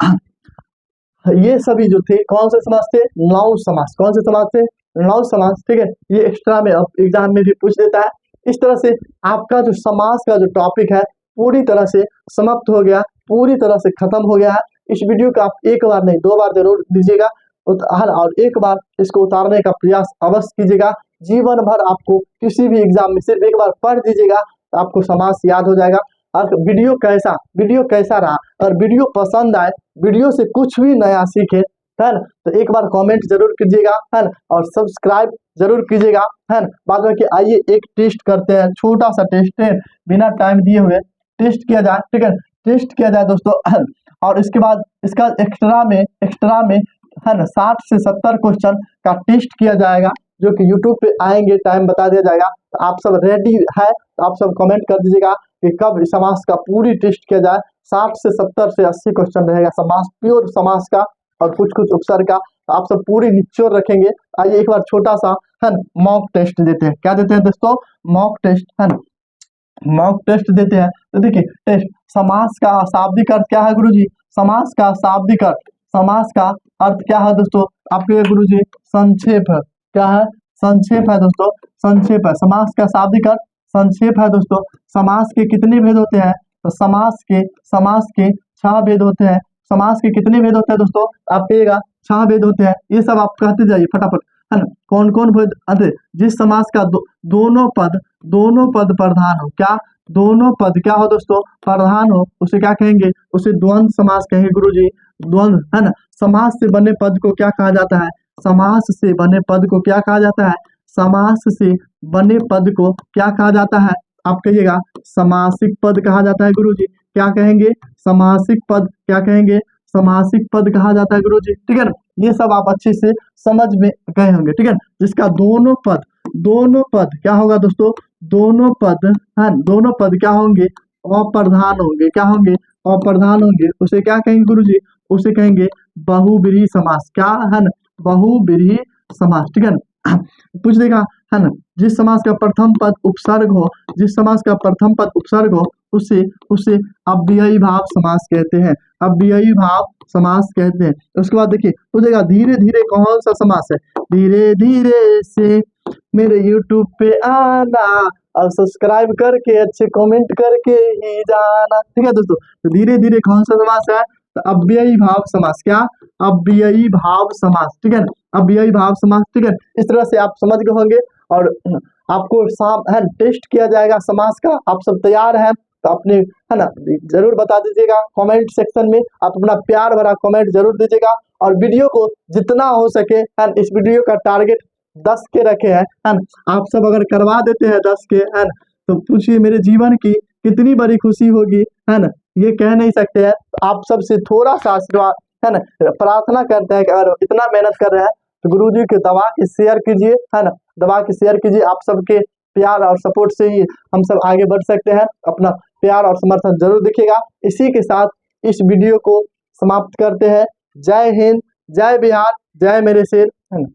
ये सभी जो थे कौन से समास थे? नव समास। कौन से समास थे? नव समास, ठीक है। ये एक्स्ट्रा में अब एग्जाम में भी पूछ देता है। इस तरह से आपका जो समास का जो टॉपिक है पूरी तरह से समाप्त हो गया, पूरी तरह से खत्म हो गया है। इस वीडियो का आप एक बार नहीं 2 बार जरूर दीजिएगा और एक बार इसको उतारने का प्रयास अवश्य कीजिएगा। जीवन भर आपको किसी भी एग्जाम में सिर्फ एक बार पढ़ दीजिएगा तो आपको समास याद हो जाएगा। और वीडियो कैसा रहा, और वीडियो पसंद आए, वीडियो से कुछ भी नया सीखे, है ना, तो एक बार कमेंट जरूर कीजिएगा, है ना, और सब्सक्राइब जरूर कीजिएगा, है ना। बाद में कि आइए एक टेस्ट करते हैं, छोटा सा टेस्ट है, बिना टाइम दिए हुए टेस्ट किया जाए, ठीक है। टेस्ट किया जाए दोस्तों और इसके बाद इसका एक्स्ट्रा में है ना 60 से 70 क्वेश्चन का टेस्ट किया जाएगा, जो कि यूट्यूब पे आएंगे, टाइम बता दिया जाएगा। तो आप सब रेडी है तो आप सब कमेंट कर दीजिएगा कि कब समास का पूरी टेस्ट किया जाए। 60 से 70 से 80 क्वेश्चन रहेगा समास, प्योर समास का और कुछ कुछ उपसर्ग का। तो आप सब पूरी निचोड़ रखेंगे। आइए एक बार छोटा सा है मॉक टेस्ट देते हैं। क्या देते हैं दोस्तों? मॉक टेस्ट है ना, मॉक टेस्ट देते हैं। तो देखिए टेस्ट, समास का शाब्दिक अर्थ क्या है गुरुजी? समास का शाब्दिक अर्थ, समास का अर्थ क्या है दोस्तों आपके गुरुजी? संक्षेप है। क्या है? संक्षेप है दोस्तों, संक्षेप है। समास का शाब्दिक अर्थ संक्षेप है दोस्तों। समास के कितने भेद होते हैं? तो समास के 6 भेद होते हैं। समास के कितने भेद होते हैं दोस्तों? आप कहिएगा 6 भेद होते हैं। ये सब आप कहते जाइए फटाफट, है ना। कौन कौन भेद? अरे जिस समास का दोनों पद प्रधान हो। क्या? दोनों पद क्या हो दोस्तों? प्रधान हो, उसे क्या कहेंगे? उसे द्वंद्व समास कहेंगे गुरुजी। द्वंद्व, है ना। समास से बने पद को क्या कहा जाता है? समास से बने पद को क्या कहा जाता है? समास से बने पद को क्या कहा जाता है? आप कहिएगा समासिक पद कहा जाता है गुरुजी। क्या कहेंगे? समासिक पद। क्या कहेंगे? समासिक पद कहा जाता है गुरुजी। ठीक है ना। ये सब आप अच्छे से समझ में गए होंगे। ठीक है, जिसका दोनों पद क्या होगा दोस्तों? दोनों पद है, दोनों पद क्या होंगे? अप्रधान होंगे। क्या होंगे? अप्रधान होंगे। उसे क्या कहेंगे गुरुजी? उसे कहेंगे बहुब्रीहि समास। क्या है ना? बहुब्रीहि समास। ठीक है ना। पूछ देगा, है ना, जिस समास का प्रथम पद उपसर्ग हो, जिस समास का प्रथम पद उपसर्ग हो उसे अव्ययी भाव समास कहते हैं। अव्ययी भाव समास कहते हैं। उसके बाद देखिए पूछेगा धीरे धीरे कौन सा समास है? धीरे धीरे से मेरे यूट्यूब पे आना और सब्सक्राइब करके अच्छे कमेंट करके ही जाना। ठीक है दोस्तों, तो धीरे धीरे कौन सा समास है? तो अव्ययी भाव समास। क्या? अव्ययी भाव समास। ठीक है ना, अव्ययी भाव समास। ठीक है, इस तरह से आप समझ गए होंगे और आपको है टेस्ट किया जाएगा समास का। आप सब तैयार हैं तो अपने, है ना, जरूर बता दीजिएगा कमेंट सेक्शन में। आप अपना प्यार भरा कमेंट जरूर दीजिएगा और वीडियो को जितना हो सके, है इस वीडियो का टारगेट 10 के रखे हैं, है ना। आप सब अगर करवा देते हैं 10 के, है ना, तो पूछिए मेरे जीवन की कितनी बड़ी खुशी होगी, है ना। ये कह नहीं सकते हैं। तो आप सबसे थोड़ा सा आशीर्वाद, है ना, प्रार्थना करते हैं कि अगर इतना मेहनत कर रहे हैं तो गुरुजी के दबा के शेयर कीजिए, है ना, दबा के शेयर कीजिए। आप सबके प्यार और सपोर्ट से ही हम सब आगे बढ़ सकते हैं। अपना प्यार और समर्थन जरूर दिखेगा। इसी के साथ इस वीडियो को समाप्त करते हैं। जय हिंद, जय बिहार, जय मेरे शेर, है ना।